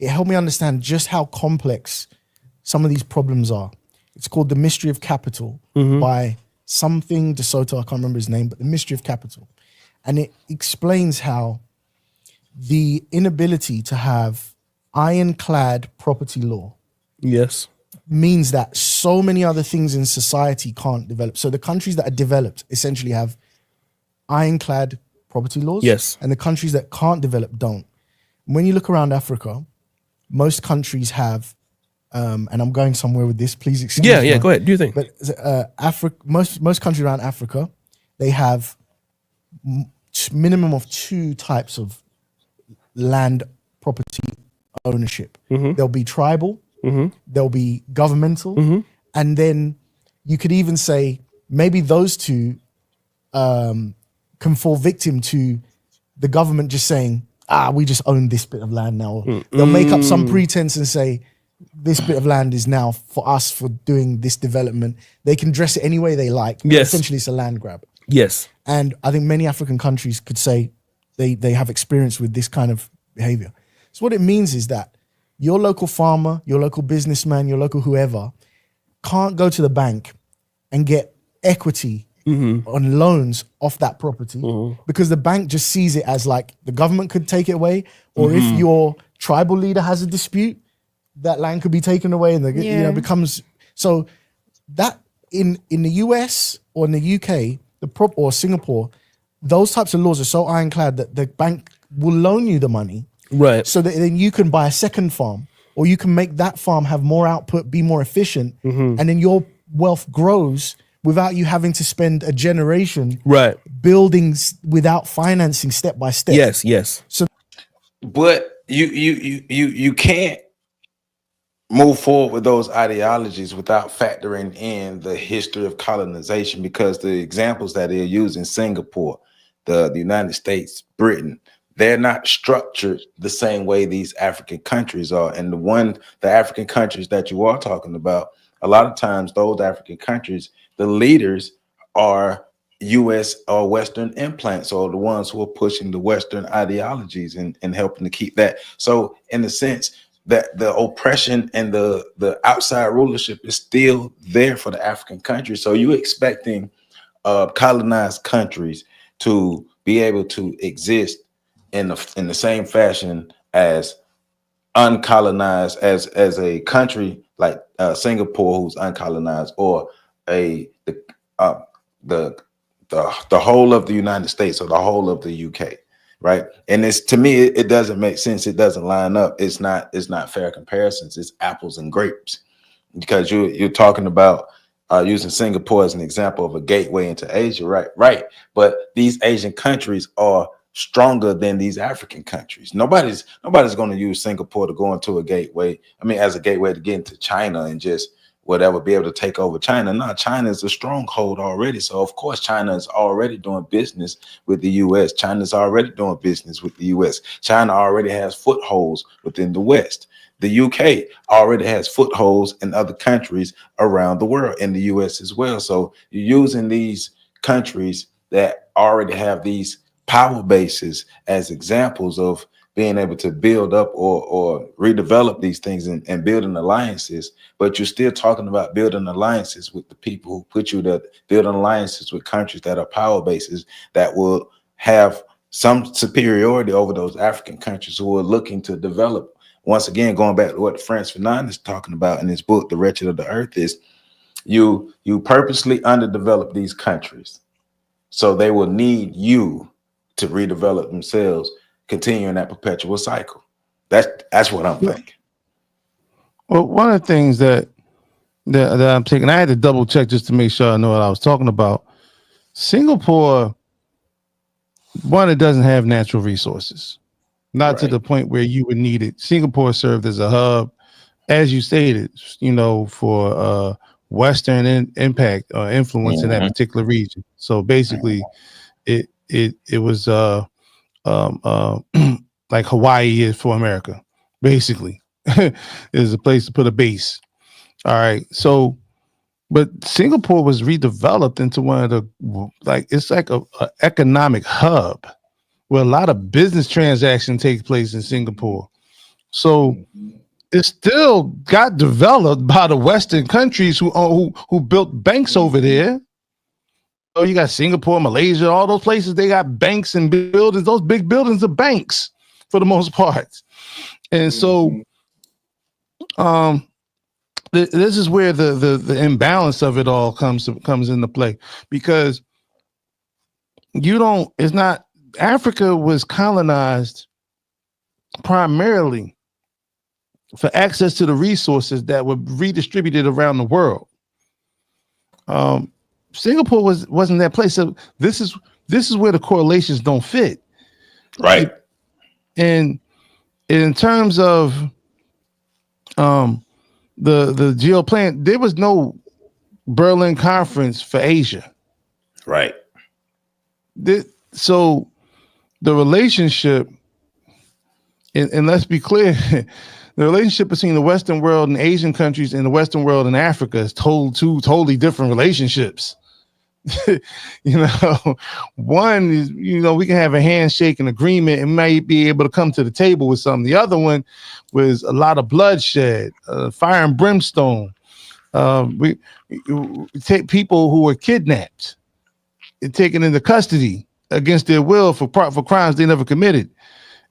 helped me understand just how complex some of these problems are. It's called The Mystery of Capital by something DeSoto, I can't remember his name, but The Mystery of Capital. And it explains how the inability to have ironclad property law Yes. means that so many other things in society can't develop. So the countries that are developed essentially have ironclad property laws. Yes. And the countries that can't develop don't. When you look around Africa, most countries have, and I'm going somewhere with this, please excuse me. Yeah. Go ahead. Do you think? But most countries around Africa, they have minimum of 2 types of land property ownership. There'll be tribal, there'll be governmental, and then you could even say maybe those 2 can fall victim to the government just saying, we just own this bit of land now. They'll make up some pretense and say, this bit of land is now for us for doing this development. They can dress it any way they like. Yes. Essentially, it's a land grab. Yes. And I think many African countries could say they have experience with this kind of behavior. So what it means is that your local farmer, your local businessman, your local whoever can't go to the bank and get equity on loans off that property because the bank just sees it as like the government could take it away, or if your tribal leader has a dispute, that land could be taken away, and becomes so that in the US or in the UK, or Singapore, those types of laws are so ironclad that the bank will loan you the money, right? So that then you can buy a second farm, or you can make that farm have more output, be more efficient, and then your wealth grows without you having to spend a generation building without financing step by step. Yes. So, but you can't move forward with those ideologies without factoring in the history of colonization, because the examples that they're using, Singapore, the United States, Britain, they're not structured the same way these African countries are. And the African countries that you are talking about, a lot of times those African countries, the leaders are US or Western implants, or the ones who are pushing the Western ideologies and helping to keep that. So in the sense that the oppression and the outside rulership is still there for the African countries. So you're expecting colonized countries to be able to exist in the same fashion as uncolonized, as a country like Singapore, who's uncolonized, or the whole of the United States or the whole of the UK, right? And it's, to me, it doesn't make sense. It doesn't line up. It's not fair comparisons. It's apples and grapes. because you're talking about using Singapore as an example of a gateway into Asia, right? Right. But these Asian countries are stronger than these African countries. Nobody's going to use Singapore to go into a gateway. I mean, as a gateway to get into China and just whatever, be able to take over China. No, China is a stronghold already. So of course, China is already doing business with the U.S. China's already doing business with the U.S. China already has footholds within the West. The UK already has footholds in other countries around the world, in the US as well. So you're using these countries that already have these power bases as examples of being able to build up or redevelop these things and building alliances. But you're still talking about building alliances with the people who put you to building alliances with countries that are power bases that will have some superiority over those African countries who are looking to develop. Once again, going back to what Frantz Fanon is talking about in his book, The Wretched of the Earth, is you purposely underdevelop these countries so they will need you to redevelop themselves, continuing that perpetual cycle. That's what I'm thinking. Well, one of the things that I'm taking, I had to double check just to make sure I know what I was talking about. Singapore, one, it doesn't have natural resources. Not to the point where you would need it. Singapore served as a hub, as you stated, for Western impact or influence in that particular region. So basically, it was like Hawaii is for America. Basically, is a place to put a base. All right. So, but Singapore was redeveloped into one of the it's like a economic hub, where a lot of business transactions take place in Singapore. So it still got developed by the Western countries who built banks over there. So you got Singapore, Malaysia, all those places, they got banks and buildings. Those big buildings are banks for the most part. And so this is where the imbalance of it all comes into play, because Africa was colonized primarily for access to the resources that were redistributed around the world. Singapore wasn't that place. So this is where the correlations don't fit. Right. And in terms of the geoplan, there was no Berlin Conference for Asia. Right. So the relationship, and let's be clear, the relationship between the Western world and Asian countries and the Western world and Africa is two totally different relationships. One is, we can have a handshake and agreement and might be able to come to the table with something. The other one was a lot of bloodshed, fire and brimstone. We take people who were kidnapped and taken into custody against their will for crimes they never committed.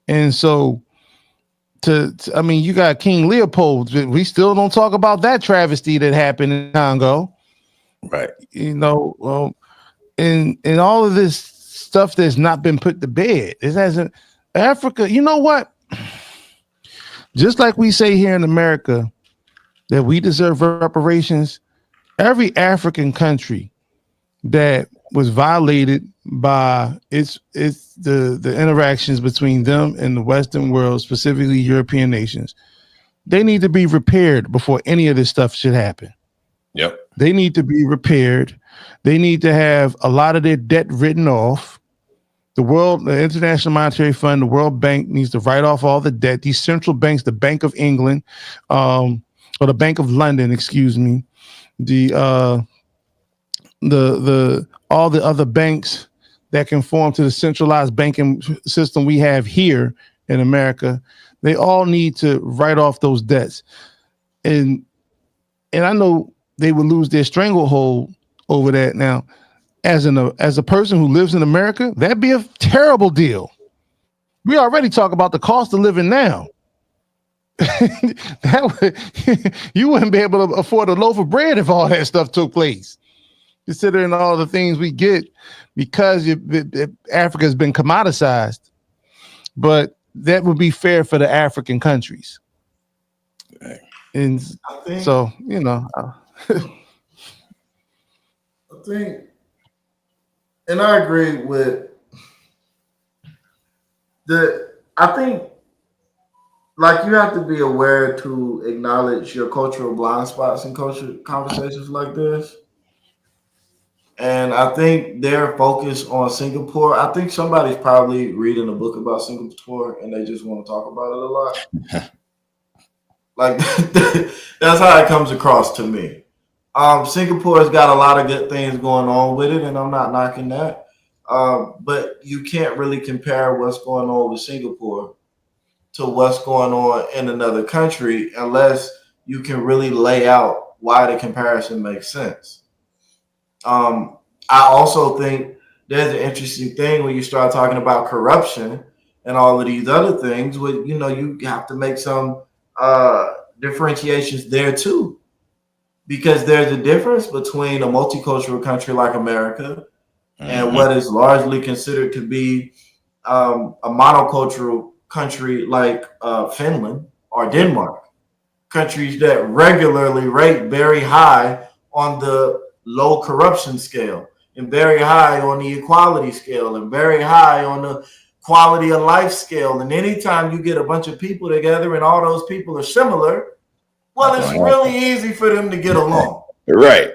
And so you got King Leopold. We still don't talk about that travesty that happened in Congo. Right. And all of this stuff that's not been put to bed. It hasn't. Africa, you know what? Just like we say here in America that we deserve reparations, every African country that was violated by the interactions between them and the Western world, specifically European nations, they need to be repaired before any of this stuff should happen. Yep. They need to be repaired. They need to have a lot of their debt written off. The International Monetary Fund, the World Bank needs to write off all the debt. These central banks, the Bank of England, or the Bank of London, excuse me, all the other banks that conform to the centralized banking system we have here in America, they all need to write off those debts. And I know they would lose their stranglehold over that. Now, as a person who lives in America, that'd be a terrible deal. We already talk about the cost of living now. You wouldn't be able to afford a loaf of bread if all that stuff took place. Considering all the things we get because Africa has been commoditized. But that would be fair for the African countries. And so, I think, and I agree with I think, like, you have to be aware to acknowledge your cultural blind spots in culture conversations like this. And I think their focus on Singapore, I think somebody's probably reading a book about Singapore and they just want to talk about it a lot. Like, that's how it comes across to me. Singapore has got a lot of good things going on with it, and I'm not knocking that. But you can't really compare what's going on with Singapore to what's going on in another country unless you can really lay out why the comparison makes sense. I also think there's an interesting thing when you start talking about corruption and all of these other things. With you have to make some differentiations there too, because there's a difference between a multicultural country like America and what is largely considered to be a monocultural country like Finland or Denmark, countries that regularly rate very high on the low corruption scale and very high on the equality scale and very high on the quality of life scale. And anytime you get a bunch of people together and all those people are similar, well, it's really easy for them to get along. Right.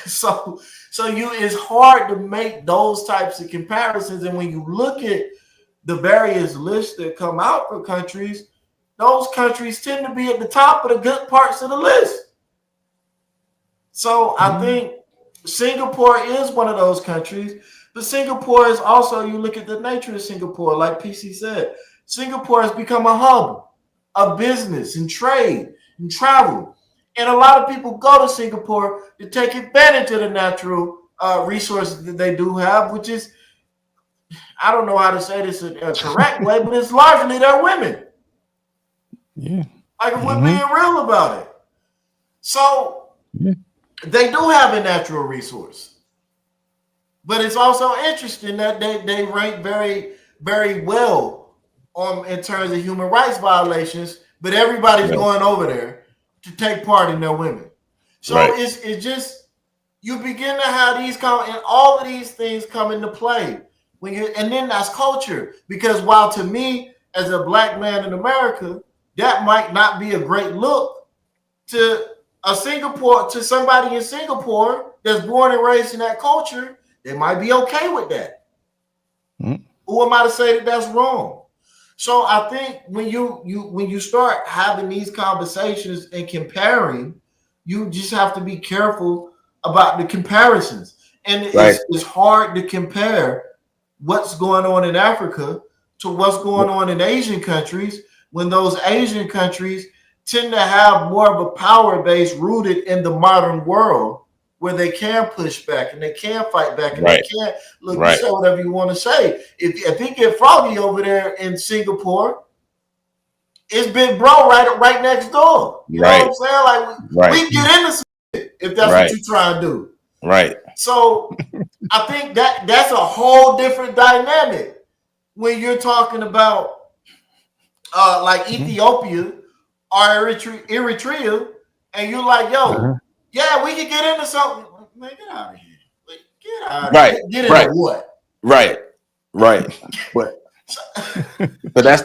So it's hard to make those types of comparisons. And when you look at the various lists that come out for countries, those countries tend to be at the top of the good parts of the list. So I think Singapore is one of those countries, but Singapore is also, you look at the nature of Singapore, like PC said, Singapore has become a hub of business and trade and travel. And a lot of people go to Singapore to take advantage of the natural resources that they do have, which is, I don't know how to say this a correct way, but it's largely their women. Yeah. Like, if we're being real about it. So they do have a natural resource. But it's also interesting that they rank very, very well in terms of human rights violations, but everybody's going over there to take part in their women. So it's just, you begin to have these and all of these things come into play and then that's culture. Because while to me, as a black man in America, that might not be a great look to somebody in Singapore that's born and raised in that culture, they might be okay with that. Who am I to say that that's wrong? So I think when you start having these conversations and comparing, you just have to be careful about the comparisons. And it's hard to compare what's going on in Africa to what's going on in Asian countries, when those Asian countries tend to have more of a power base rooted in the modern world, where they can push back and they can fight back and they can you say whatever you want to say. If it get froggy over there in Singapore, it's Big Bro right next door. You know what I'm saying? Like, we get into some shit if that's what you try to do. Right. So I think that's a whole different dynamic when you're talking about like Ethiopia or Eritrea, and you're like, yo, yeah, we can get into something. Man, get out of here. Get out of here. Get into what? Right. But that's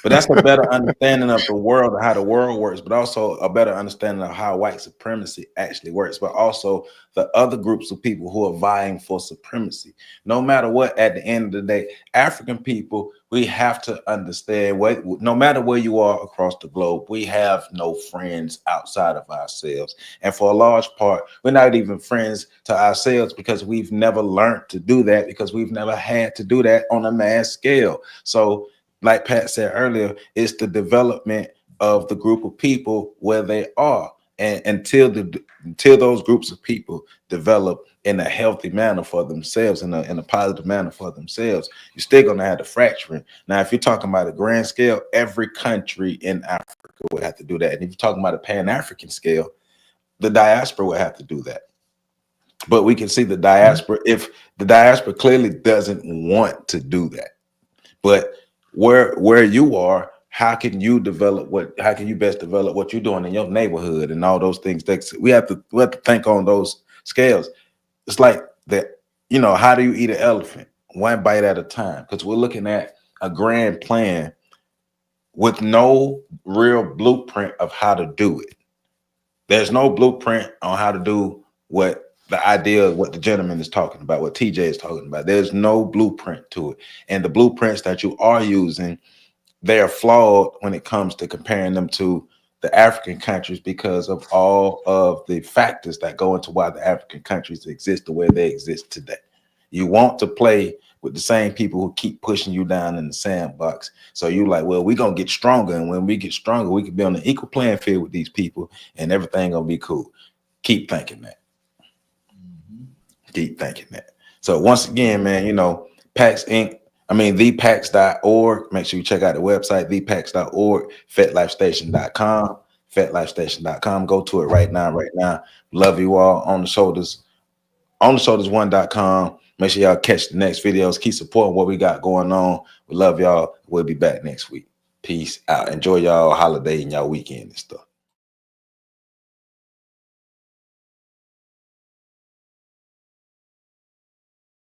but that's a better understanding of the world and how the world works, but also a better understanding of how white supremacy actually works, but also the other groups of people who are vying for supremacy. No matter what, at the end of the day, African people, we have to understand, no matter where you are across the globe, we have no friends outside of ourselves. And for a large part, we're not even friends to ourselves because we've never learned to do that, because we've never had to do that on a mass scale. So like Pat said earlier, it's the development of the group of people where they are. And until those groups of people develop in a healthy manner for themselves, in a positive manner for themselves, you're still going to have the fracturing. Now, if you're talking about a grand scale, every country in Africa would have to do that. And if you're talking about a Pan-African scale, the diaspora would have to do that. But we can see the diaspora, if the diaspora clearly doesn't want to do that. But where you are how can you best develop what you're doing in your neighborhood and all those things. We have to think on those scales. It's like that, how do you eat an elephant? One bite at a time, because we're looking at a grand plan with no real blueprint of how to do it. There's no blueprint on how to do what the gentleman is talking about, what TJ is talking about. There's no blueprint to it. And the blueprints that you are using, they are flawed when it comes to comparing them to the African countries because of all of the factors that go into why the African countries exist the way they exist today. You want to play with the same people who keep pushing you down in the sandbox. So you're like, well, we're going to get stronger. And when we get stronger, we can be on an equal playing field with these people and everything going to be cool. Keep thinking that. Keep thinking that. So once again, man, PAX Inc. thepax.org. Make sure you check out the website, thepax.org, fetlifestation.com, fetlifestation.com. Go to it right now. Love you all. On the shoulders 1.com. Make sure y'all catch the next videos. Keep supporting what we got going on. We love y'all. We'll be back next week. Peace out. Enjoy y'all holiday and y'all weekend and stuff.